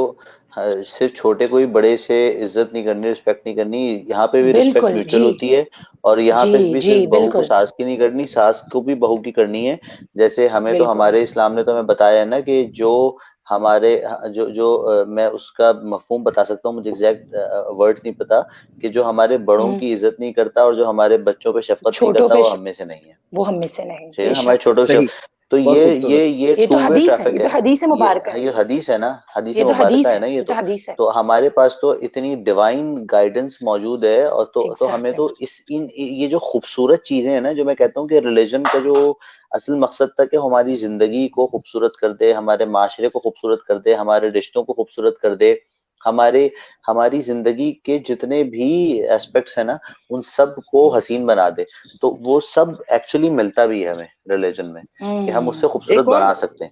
सिर्फ छोटे को ही बड़े से इज्जत नहीं करनी, रिस्पेक्ट नहीं करनी, यहाँ पे भी रिस्पेक्ट बिल्कुल म्यूचुअल जी। होती है। और यहाँ जी पे भी जी सिर्फ बहू को बिल्कुल। सास की नहीं करनी, सास को भी बहू की करनी है। जैसे हमें तो, बिल्कुल। हमारे इस्लाम ने तो हमें बताया है ना कि जो हमारे जो जो मैं उसका मफहूम बता सकता हूँ, मुझे एग्जैक्ट वर्ड्स नहीं पता, कि जो हमारे बड़ों की इज्जत नहीं करता और जो हमारे बच्चों पे शफकत नहीं छोटों करता, पे वो हम में से नहीं है। वो हम में से नहीं, ठीक है, हमारे बेशक। छोटे से। सही। तो बहुत ये खूबसूरत। ये ये ये तो टू वे हदीस है, ट्रैफिक ये है। तो हदीस ये मुबारक है। ये हदीस है ना, हदीस ये तो मुबारक हदीस है है, ना ये ये तो तो। हदीस है। तो हमारे पास तो इतनी डिवाइन गाइडेंस मौजूद है, और तो हमें एग्जैक्टली। तो ये जो खूबसूरत चीजें हैं ना, जो मैं कहता हूँ कि रिलीजन का जो असल मकसद था कि हमारी जिंदगी को खूबसूरत कर दे, हमारे माशरे को खूबसूरत कर दे, हमारे रिश्तों को खूबसूरत कर दे, हमारे हमारी जिंदगी के जितने भी एस्पेक्ट्स है ना, उन सब को हसीन बना दे। तो वो सब एक्चुअली मिलता भी है हमें रिलीजन में, कि हम उससे खूबसूरत एक और बना सकते हैं।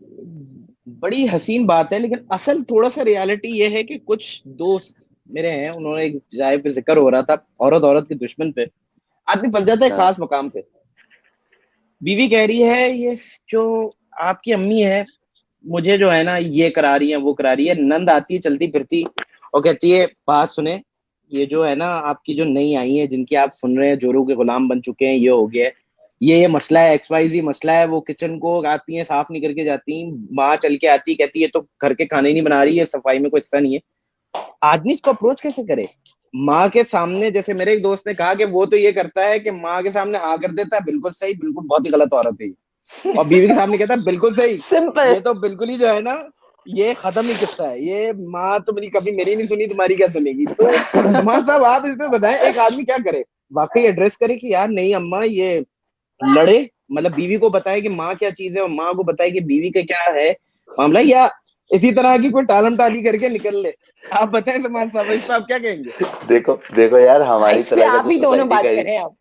बड़ी हसीन बात है, लेकिन असल थोड़ा सा रियलिटी ये है कि कुछ दोस्त मेरे हैं, उन्होंने एक जगह पे जिक्र हो रहा था, औरत औरत के दुश्मन पे आदमी फंस जाता है हाँ। खास मकाम पे। बीवी कह रही है ये जो आपकी अम्मी है मुझे जो है ना ये करा रही है वो करा रही है, नंद आती है चलती फिरती और कहती है बात सुने, ये जो है ना आपकी जो नई आई है, जिनकी आप सुन रहे हैं जोरों के गुलाम बन चुके हैं, ये हो गया है, ये मसला है, XYZ मसला है, वो किचन को आती है साफ नहीं करके जाती, माँ चल के आती कहती है तो घर के खाने नहीं बना रही है, सफाई में कोई हिस्सा नहीं है। आदमी इसको अप्रोच कैसे करे? माँ के सामने, जैसे मेरे एक दोस्त ने कहा कि वो तो ये करता है कि माँ के सामने हाँ कर देता है, बिल्कुल सही, बिल्कुल बहुत ही गलत औरत है ये, और बीवी के सामने कहता है बिल्कुल सही। सिंपल। ये तो बिल्कुल ही जो है ना, ये खत्म ही किस्सा है, ये माँ तो मेरी कभी मेरी नहीं सुनी, तुम्हारी क्या सुनेगी। तो समान साहब आप इसमें बताएं, एक आदमी क्या करे? वाकई एड्रेस करे कि यार नहीं अम्मा ये लड़े, मतलब बीवी को बताए कि माँ क्या चीज है और माँ को बताए कि बीवी का क्या है मामला, या इसी तरह की कोई टालम टाली करके निकल ले? आप बताएं समान साहब, इस पर आप क्या कहेंगे? देखो देखो यार, हमारी इस पे तरह का आप जो ही दोनों सोसाइटी बात का करें आप।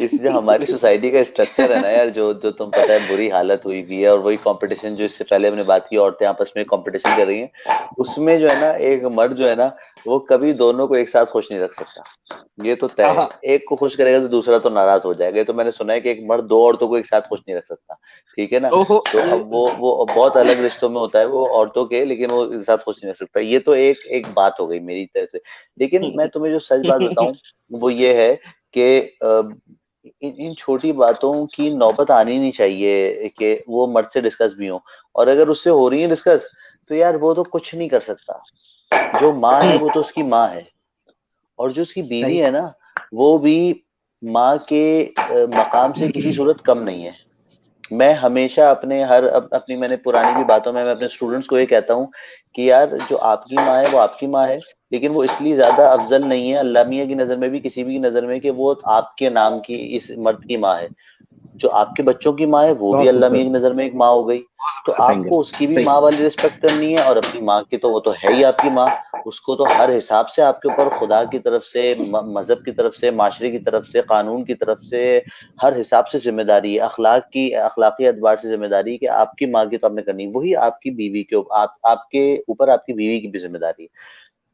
इस जो हमारी सोसाइटी का स्ट्रक्चर है ना यार, जो जो तुम पता है बुरी हालत हुई भी है, और वही कंपटीशन जो इससे पहले हमने बात की, औरतें आपस में कंपटीशन कर रही हैं, उसमें जो है ना एक मर्द जो है ना, वो कभी दोनों को एक साथ खुश नहीं रख सकता। ये तो तय है, हाँ एक को खुश करेगा तो दूसरा तो नाराज हो जाएगा। ये तो मैंने सुना है कि एक मर्द दो औरतों को एक साथ खुश नहीं रख सकता, ठीक है ना। ओहो तो अब वो बहुत अलग रिश्तों में होता है वो औरतों के, लेकिन वो एक साथ खुश नहीं रख सकता। ये तो एक एक बात हो गई मेरी तरफ से। लेकिन मैं तुम्हें जो सच बात बताऊं वो ये है कि इन छोटी बातों की नौबत आनी नहीं चाहिए कि वो मर्द से डिस्कस भी हो, और अगर उससे हो रही है डिस्कस तो यार वो तो कुछ नहीं कर सकता। जो माँ है वो तो उसकी माँ है, और जो उसकी बीवी सही। है ना, वो भी माँ के मकाम से किसी सूरत कम नहीं है। मैं हमेशा अपने अपनी मैंने पुरानी भी बातों में मैं अपने स्टूडेंट्स को ये कहता हूँ कि यार जो आपकी माँ है वो आपकी माँ है, लेकिन वो इसलिए ज्यादा अफजल नहीं है अल्लाह मियाँ की नजर में भी, किसी भी की नजर में, कि वो आपके नाम की इस मर्द की माँ है। जो आपके बच्चों की माँ है वो भी बहुत अल्लाह मियाँ खूबसूरत, की नजर में एक माँ हो गई। तो जबरदस्त एंगल। आपको उसकी भी सही। माँ वाली रिस्पेक्ट करनी है, और अपनी माँ की तो वो तो है ही आपकी माँ। उसको तो हर हिसाब से आपके ऊपर खुदा की तरफ से, मजहब की तरफ से, माशरे की तरफ से, कानून की तरफ से, हर हिसाब से जिम्मेदारी है, अखलाकी एतबार से जिम्मेदारी है कि आपकी माँ की तो आपने करनी है। वही आपकी बीवी के आपके ऊपर आपकी बीवी की भी जिम्मेदारी है।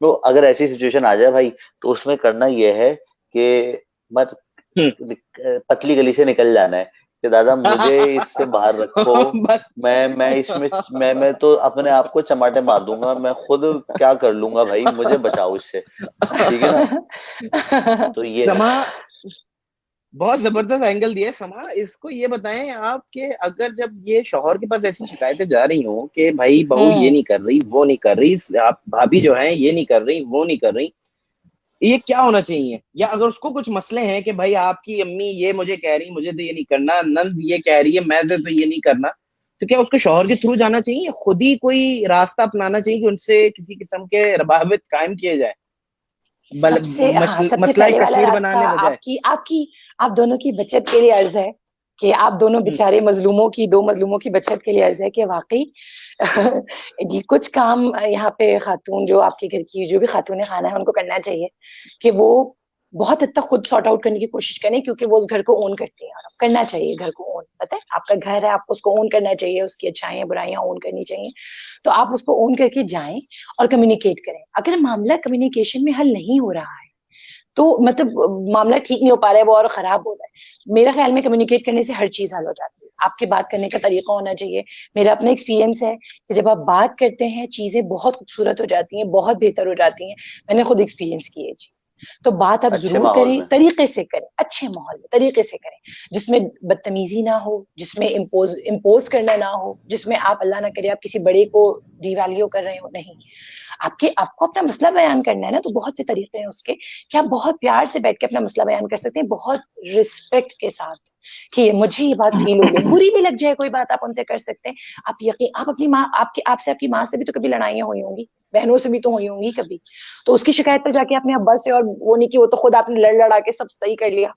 तो अगर ऐसी सिचुएशन आ जाए भाई, तो उसमें करना यह है कि मत पतली गली से निकल जाना है कि दादा मुझे इससे बाहर रखो। बस। मैं इसमें मैं तो अपने आप को चमाटे मार दूंगा, मैं खुद क्या कर लूंगा भाई, मुझे बचाओ इससे, ठीक है ना। तो ये है। समा, बहुत जबरदस्त एंगल दिया है समा। इसको ये बताएं आप कि अगर जब ये शौहर के पास ऐसी शिकायतें जा रही हो कि भाई बहू ये हम्म। नहीं कर रही, वो नहीं कर रही, आप भाभी जो है ये नहीं कर रही, वो नहीं कर रही, ये क्या होना चाहिए? या अगर उसको कुछ मसले हैं कि भाई आपकी अम्मी ये मुझे कह रही, मुझे तो ये नहीं करना, नंद ये कह रही है, मैं तो ये नहीं करना, तो क्या उसको शौहर के थ्रू जाना चाहिए या खुद ही कोई रास्ता अपनाना चाहिए कि उनसे किसी किस्म के रबाबित कायम किए जाए, सबसे मसला पहले वाला कश्मीर रास्ता बनाने बजाय? आपकी आपकी आप दोनों की बचत के लिए अर्ज है कि आप दोनों बेचारे मजलूमों की, दो मजलूमों की बचत के लिए अर्ज है कि वाकई ये कुछ काम यहाँ पे खातून, जो आपके घर की जो भी खातून खाना है, उनको करना चाहिए कि वो बहुत हद तक खुद सॉर्ट आउट करने की कोशिश करें, क्योंकि वो उस घर को ओन करती हैं। और करना चाहिए घर को ओन, पता है आपका घर है, आपको उसको ओन करना चाहिए, उसकी अच्छाइयां बुराइयां ओन करनी चाहिए। तो आप उसको ओन करके जाएं और कम्युनिकेट करें। अगर मामला कम्युनिकेशन में हल नहीं हो रहा है, तो मतलब मामला ठीक नहीं हो पा रहा है, वो और खराब हो रहा है, मेरा ख्याल में कम्युनिकेट करने से हर चीज हल हो जाती है। आपके बात करने का तरीका होना चाहिए। मेरा अपना एक्सपीरियंस है कि जब आप बात करते हैं चीजें बहुत खूबसूरत हो जाती हैं, बहुत बेहतर हो जाती हैं। मैंने खुद एक्सपीरियंस की ये चीज। तो बात आप अच्छे जरूर माहौल करें, में। तरीके से करें, अच्छे माहौल में तरीके से करें, जिसमें बदतमीजी ना हो, जिसमें इम्पोज करना ना हो, जिसमें आप अल्लाह ना करे आप किसी बड़े को डिवैल्यू कर रहे हो। नहीं, आपको अपना मसला बयान करना है ना, तो बहुत से तरीके हैं उसके कि आप बहुत प्यार से बैठ के अपना मसला बयान कर सकते हैं, बहुत रिस्पेक्ट के साथ कि मुझे ये बात फील हो गई, बुरी भी लग जाए कोई बात, आप उनसे कर सकते हैं। आप अपनी माँ, आपकी माँ से भी तो कभी लड़ाइयां हुई होंगी, बहनों से भी तो हुई होंगी कभी। तो उसकी शिकायत पर जाके आपने अब्बा से, और वो नहीं कि वो तो खुद आपने लड़ लड़ा के सब सही कर लिया,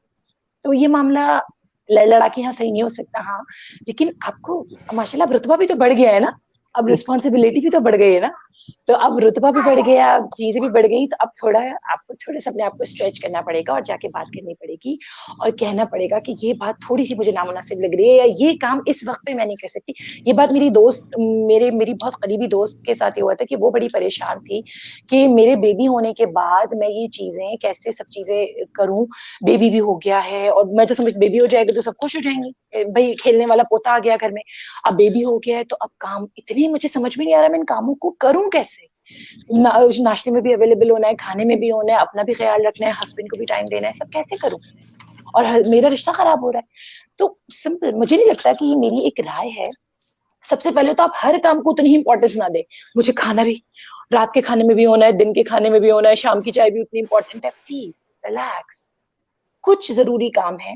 तो ये मामला लड़ लड़ा के यहाँ सही नहीं हो सकता। हाँ, लेकिन आपको माशाल्लाह रुतबा भी तो बढ़ गया है ना, अब रिस्पॉन्सिबिलिटी भी तो बढ़ गई है ना। तो अब रुतबा भी बढ़ गया, चीजें भी बढ़ गई, तो अब थोड़ा आपको थोड़े से अपने आप को स्ट्रेच करना पड़ेगा और जाके बात करनी पड़ेगी और कहना पड़ेगा कि ये बात थोड़ी सी मुझे नामुनासिब लग रही है, या ये काम इस वक्त पे मैं नहीं कर सकती। ये बात मेरी बहुत करीबी दोस्त के साथ ही हुआ था कि वो बड़ी परेशान थी कि मेरे बेबी होने के बाद मैं ये चीजें कैसे सब चीजें करूं, बेबी भी हो गया है और मैं तो समझ बेबी हो जाएगा तो सब खुश हो जाएंगे, भाई खेलने वाला पोता आ गया घर में। अब बेबी हो गया है तो अब काम इतने मुझे समझ में नहीं आ रहा, मैं इन कामों को करूं कैसे। नाश्ते में भी अवेलेबल होना है, खाने में भी होना है, अपना भी ख्याल रखना है, हस्बैंड को भी टाइम देना है, सब कैसे करूं? और मेरा रिश्ता खराब हो रहा है। तो सिंपल, मुझे नहीं लगता कि ये मेरी एक राय है। सबसे पहले तो आप हर काम को उतनी इंपॉर्टेंस ना दे। मुझे खाना भी रात के खाने में भी होना है, दिन के खाने में भी होना है, शाम की चाय भी उतनी इंपॉर्टेंट है। Please relax. कुछ जरूरी काम है,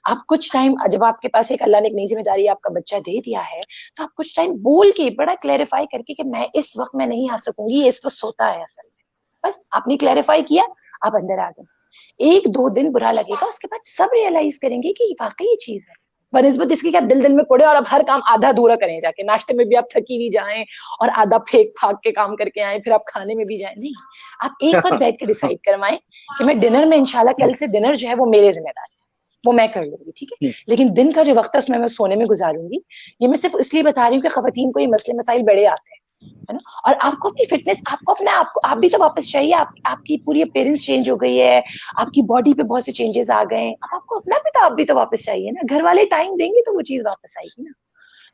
आप कुछ टाइम, जब आपके पास एक अल्लाह ने एक नई जिम्मेदारी आपका बच्चा दे दिया है, तो आप कुछ टाइम बोल के बड़ा क्लैरिफाई करके कि मैं इस वक्त मैं नहीं आ सकूंगी, इस वक्त सोता है असल में। बस आपने क्लैरिफाई किया, आप अंदर आ जाए। 1-2 दिन बुरा लगेगा, उसके बाद सब रियलाइज करेंगे कि वाकई ये चीज है। बनस्बत इसके कि आप दिल दिल में कोड़े और आप हर काम आधा अधूरा करें, जाके नाश्ते में भी आप थकी हुई जाएं और आधा फेंक फाक के काम करके आए, फिर आप खाने में भी जाएं। नहीं, आप एक बार बैठ के डिसाइड करवाएं कि मैं डिनर में इंशाल्लाह कल से डिनर जो है वो मेरे जिम्मेदारी, वो मैं कर लूंगी, ठीक है, लेकिन दिन का जो वक्त है उसमें मैं सोने में गुजारूंगी। ये मैं सिर्फ इसलिए बता रही हूँ कि खवातीन को ये मसले मसाइल बड़े आते हैं, है ना। और आपको अपनी फिटनेस, आपको अपने आप भी तो वापस चाहिए। आपकी पूरी अपीयरेंस चेंज हो गई है, आपकी बॉडी पे बहुत से चेंजेस आ गए हैं, अब आपको अपना भी तो आप भी तो वापस चाहिए ना। घर वाले टाइम देंगे तो वो चीज वापस आएगी ना।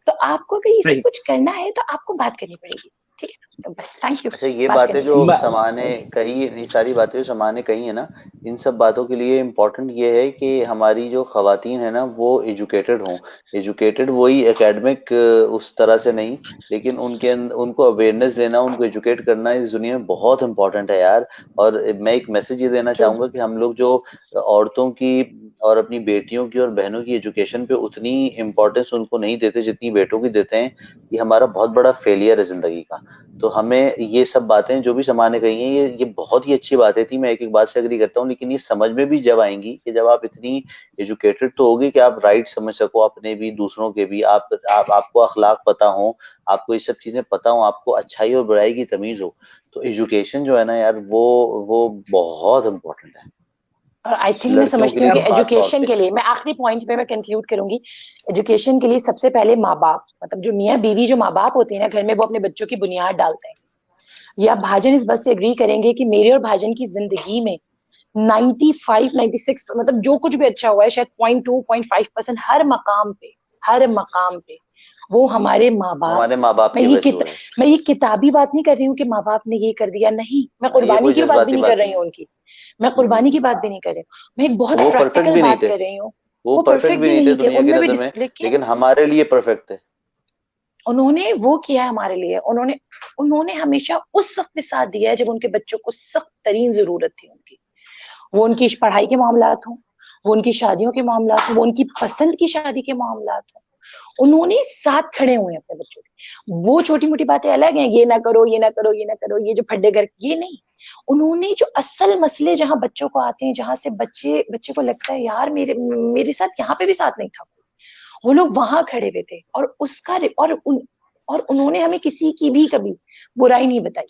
तो आपको अगर ये सब कुछ करना है तो आपको बात करनी पड़ेगी, ठीक है। तो बस थैंक यू। अच्छा, ये बातें जो समाने कही, ये सारी बातें जो समाने कही है ना, इन सब बातों के लिए इम्पोर्टेंट ये है कि हमारी जो खवातीन है ना वो एजुकेटेड हों। एजुकेटेड वही एकेडमिक उस तरह से नहीं, लेकिन उनको अवेयरनेस देना, उनको एजुकेट करना इस दुनिया में बहुत इंपॉर्टेंट है यार। और मैं एक मैसेज ये देना चाहूंगा कि हम लोग जो औरतों की और अपनी बेटियों की और बहनों की एजुकेशन पे उतनी इम्पोर्टेंस उनको नहीं देते जितनी बेटों की देते हैं, ये हमारा बहुत बड़ा फेलियर है जिंदगी का। तो हमें ये सब बातें जो भी समाने कही हैं, ये बहुत ही अच्छी बातें थी, मैं एक एक बात से एग्री करता हूँ, लेकिन ये समझ में भी जब आएंगी कि जब आप इतनी एजुकेटेड तो होगी कि आप राइट समझ सको अपने भी, दूसरों के भी, आपको अखलाक पता हो, आपको ये सब चीजें पता हो, आपको अच्छाई और बुराई की तमीज हो। तो एजुकेशन जो है ना यार, वो बहुत इंपॉर्टेंट है। और आई थिंक मैं समझती हूँ कि एजुकेशन के लिए, मैं आखिरी पॉइंट पे मैं कंक्लूड करूंगी, एजुकेशन के लिए सबसे पहले माँ बाप, मतलब जो मियाँ बीवी जो माँ बाप होते हैं ना घर में, वो अपने बच्चों की बुनियाद डालते हैं। या भाजन इस बात से एग्री करेंगे कि मेरे और भाजन की जिंदगी में 95-96 मतलब जो कुछ भी अच्छा हुआ है शायद 0.2-0.5% हर मकाम पे वो हमारे माँ बाप। मैं ये किताबी बात नहीं कर रही हूँ कि माँ बाप ने ये कर दिया, नहीं, मैं कुर्बानी की बात भी नहीं कर रही हूँ उनकी, मैं कुर्बानी की बात भी नहीं कर रही हूँ, मैं एक बहुत प्रैक्टिकल बात कर रही हूँ। वो परफेक्ट भी नहीं थे उनमें भी, लेकिन हमारे लिए परफेक्ट थे। उन्होंने वो किया हमारे लिए, उन्होंने हमेशा उस वक्त में साथ दिया है जब उनके बच्चों को सख्त तरीन जरूरत थी उनकी। वो उनकी पढ़ाई के मामलात हों, वो उनकी शादियों के मामलात हों, वो उनकी पसंद की शादी के मामलात हों, उन्होंने साथ खड़े हुए हैं अपने बच्चों के। वो छोटी मोटी बातें अलग हैं, ये ना करो, ये ना करो, ये ना करो, ये जो फड्डे घर, ये नहीं। उन्होंने जो असल मसले जहां बच्चों को आते हैं, जहां से बच्चे को लगता है यार मेरे साथ यहाँ पे भी साथ नहीं था, वो लोग वहां खड़े हुए थे। और उसका और उन्होंने हमें किसी की भी कभी बुराई नहीं बताई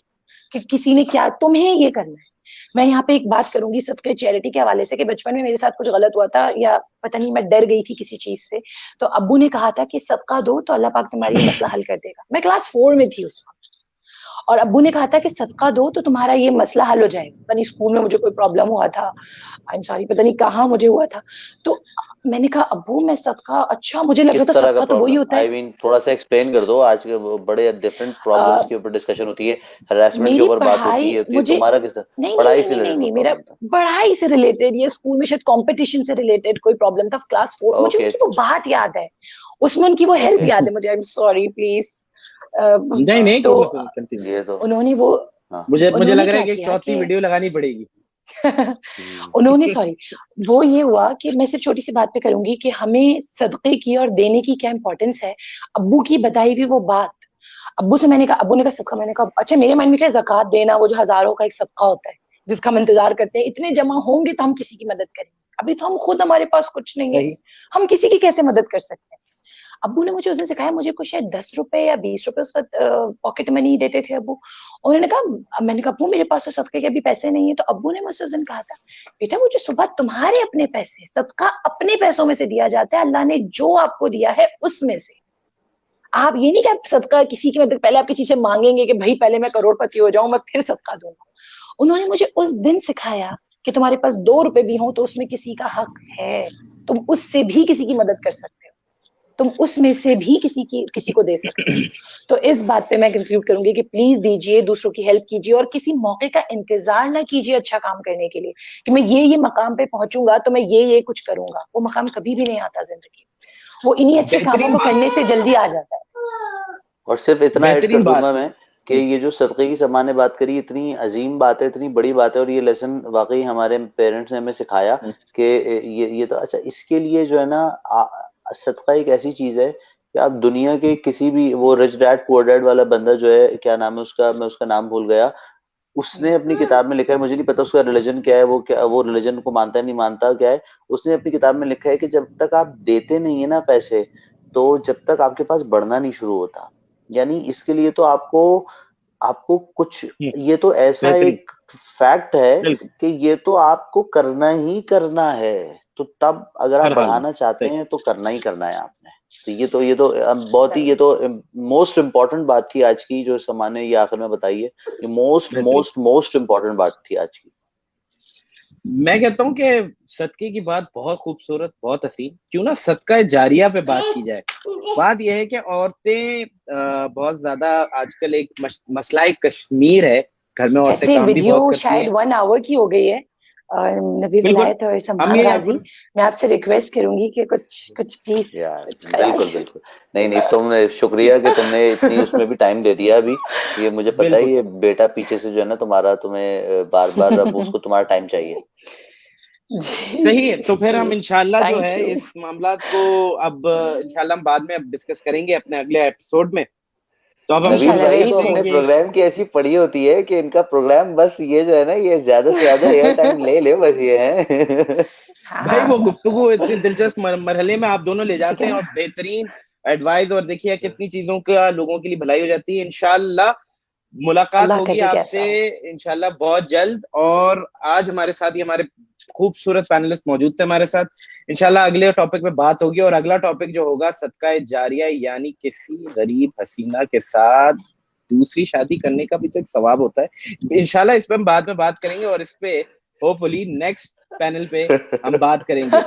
कि किसी ने क्या तुम्हें ये करना है। मैं यहाँ पे एक बात करूंगी सदके चैरिटी के हवाले से कि बचपन में मेरे साथ कुछ गलत हुआ था, या पता नहीं मैं डर गई थी किसी चीज से, तो अब्बू ने कहा था कि सदका दो तो अल्लाह पाक तुम्हारी ये मसला हल कर देगा। मैं क्लास 4 में थी उस वक्त, और अब्बू ने कहा था कि सदका दो तो तुम्हारा ये मसला हल हो जाएगा। पता नहीं स्कूल में मुझे कोई प्रॉब्लम हुआ था, आई एम सॉरी, पता नहीं कहाँ मुझे हुआ था। तो मैंने कहा अब्बू मैं सदका, अच्छा मुझे लग रहा था सदका तो वही होता है। I mean, थोड़ा सा एक्सप्लेन कर दो, आज के बड़े डिफरेंट प्रॉब्लम्स के ऊपर डिस्कशन होती है, हरासमेंट के ऊपर बात होती है, तुम्हारा किस तरह पढ़ाई से रिलेटेड? मेरा पढ़ाई से रिलेटेड, ये स्कूल में शायद कंपटीशन से रिलेटेड कोई प्रॉब्लम था, क्लास 4। मुझे उनकी वो बात याद है, उसमें उनकी वो हेल्प याद है मुझे, आई एम सॉरी प्लीज। नहीं, तो उन्होंने वो, मुझे लग रहा है कि चौथी वीडियो लगानी पड़ेगी। उन्होंने सॉरी, वो ये हुआ कि मैं सिर्फ छोटी सी बात पे करूंगी कि हमें सदके की और देने की क्या इंपॉर्टेंस है। अब्बू की बताई हुई वो बात, अब्बू से मैंने कहा, अब्बू ने कहा सदका, मैंने कहा अच्छा, मेरे माइंड में क्या ज़कात देना, वो जो हजारों का एक सदका होता है जिसका हम इंतजार करते हैं, इतने जमा होंगे तो हम किसी की मदद करेंगे। अभी तो हम खुद, हमारे पास कुछ नहीं है, हम किसी की कैसे मदद कर सकते हैं। अब्बू ने मुझे उस दिन सिखाया, मुझे कुछ शायद 10 रुपए या 20 रुपए उस वक्त पॉकेट मनी देते थे अब्बू। उन्होंने कहा, मैंने कहा अब्बू मेरे पास तो सदके के अभी पैसे नहीं है। तो अब्बू ने मुझसे उस दिन कहा था, बेटा वो जो सुबह तुम्हारे अपने पैसे, सदका अपने पैसों में से दिया जाता है, अल्लाह ने जो आपको दिया है उसमें से। आप ये नहीं कि आप सदका किसी की मतलब पहले आप किसी से मांगेंगे कि भाई पहले मैं करोड़पति हो जाऊं मैं फिर सदका दूंगा। उन्होंने मुझे उस दिन सिखाया कि तुम्हारे पास 2 रुपए भी हो तो उसमें किसी का हक है, तुम उससे भी किसी की मदद कर सकते हो। तुम उसमें से भी किसी को दे सकते हो। तो इस बात पे मैं कंक्लूड करूंगी कि प्लीज दीजिए, दूसरों की हेल्प कीजिए, और किसी मौके का इंतजार ना कीजिए अच्छा काम करने के लिए कि मैं ये मकाम पे पहुंचूंगा तो मैं ये कुछ करूंगा। वो मकाम कभी भी नहीं आता जिंदगी, वो इन्हीं अच्छे कामों को करने से जल्दी आ जाता है। और सिर्फ इतना ऐड कर बेहतरीन बात। दूंगा मैं कि ये जो सदक़े की समान ने बात करी, इतनी अजीम बात है, इतनी बड़ी बात है, और ये लेसन वाकई हमारे पेरेंट्स ने हमें सिखाया कि ये तो अच्छा, इसके लिए जो है ना, सदका एक ऐसी चीज है कि आप दुनिया के किसी भी, वो रिच डैड पुअर डैड वाला बंदा जो है, क्या नाम है उसका, मैं उसका नाम भूल गया, उसने अपनी किताब में लिखा है, मुझे नहीं पता उसका रिलीजन क्या है, वो रिलीजन को मानता है नहीं मानता क्या है, उसने अपनी किताब में लिखा है कि जब तक आप देते नहीं है ना पैसे, तो जब तक आपके पास बढ़ना नहीं शुरू होता। यानी इसके लिए तो आपको आपको कुछ, ये तो ऐसा बेहतरीन, एक फैक्ट है बिल्कुल कि ये तो आपको करना ही करना है। तो तब अगर आप हर हाल में। बढ़ाना चाहते सही। हैं तो करना ही करना है आपने। तो ये तो बहुत ही, ये तो मोस्ट इम्पोर्टेंट बात थी आज की, जो सामान ने ये आखिर में बताई है, ये मोस्ट बेहतरीन। मोस्ट मोस्ट इम्पोर्टेंट बात थी आज की। मैं कहता हूँ कि सदके की बात बहुत खूबसूरत, बहुत हसीन, क्यों ना सदका जारिया पे बात की जाए। बात यह है कि औरतें बहुत ज्यादा आजकल एक मसला कश्मीर है, घर में औरतें ऐसे काम भी बहुत वीडियो करती शायद हैं। 1 आवर की हो गई है। नबी बिल्कुल, विलायत और हम सम्मान ये गाजी, मैं आपसे रिक्वेस्ट करूंगी कि कुछ प्लीज यार कुछ बिल्कुल कराइए। बिल्कुल, नहीं नहीं, तुमने शुक्रिया कि तुमने इतनी उसमें भी टाइम दे दिया अभी। ये मुझे पता है, बिल्कुल ये बेटा पीछे से जो है ना तुम्हारा, तुम्हें बार बार अब उसको तुम्हारा टाइम चाहिए। सही है। जी तो फिर जी, हम इंशाल्लाह जो थैंक है यू। इस मामलात को अब इंशाल्लाह हम बाद में अब डिस्कस करेंगे अपने अगले एपिसोड में। तो अब हम नबील इंशाल्लाह डिस्कस भाई वेरी को करते हैं अपने सून। कि प्रोग्राम की ऐसी पड़ी होती है कि इनका प्रोग्राम बस ये जो है ना, ये ज्यादा से ज्यादा एयर टाइम ले ले, बस ये है। भाई वो हाँ, गुफ्तगू इतनी दिलचस्प मरहले में आप दोनों ले जाते ठीक है हैं, ना। और बेहतरीन एडवाइस, और देखिए कितनी चीजों का लोगों के लिए भलाई हो जाती है। इंशाल्लाह मुलाकात अल्लाह होगी करे आपसे कैसा हो। इंशाल्लाह बहुत जल्द। और आज हमारे साथ ही हमारे खूबसूरत पैनलिस्ट मौजूद थे हमारे साथ। इंशाल्लाह अगले टॉपिक पे बात होगी, और अगला टॉपिक जो होगा सदका जारिया, यानी किसी गरीब हसीना के साथ दूसरी शादी करने का भी तो एक सवाब होता है। इंशाल्लाह इस पे हम बाद में बात करेंगे, और इस पे होपफुली नेक्स्ट पैनल पे हम बात करेंगे।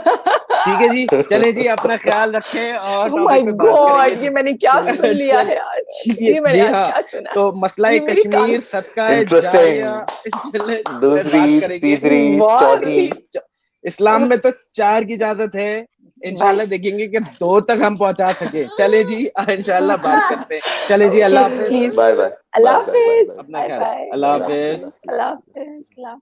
ठीक है जी, चले जी, अपना ख्याल रखें और ओह माय टॉपिक पे बात करेंगे। गॉड, ये मैंने क्या सुन लिया चल है आज, जी, ये मैंने जी आज हाँ। क्या सुना तो मसला है, ये मेरी कान। कश्मीर, सदका जारिया, इंटरेस्टिंग। फिर बात दूसरी, करेंगे। तीसरी, बहुत चौथी। ही इस्लाम में तो 4 की इजाजत है। इंशाल्लाह बस। देखेंगे कि 2 तक हम पहुंचा सके। चले जी, इंशाल्लाह बात करते हैं। चले जी, ओके अल्लाह हाफिज। Please, bye bye Allah bye bye bye हाफिज, बाय। अपना बाय ख्याल, बाय, अल्लाह अल्लाह हाफिज। हाफिज, अल्लाह हाफिज।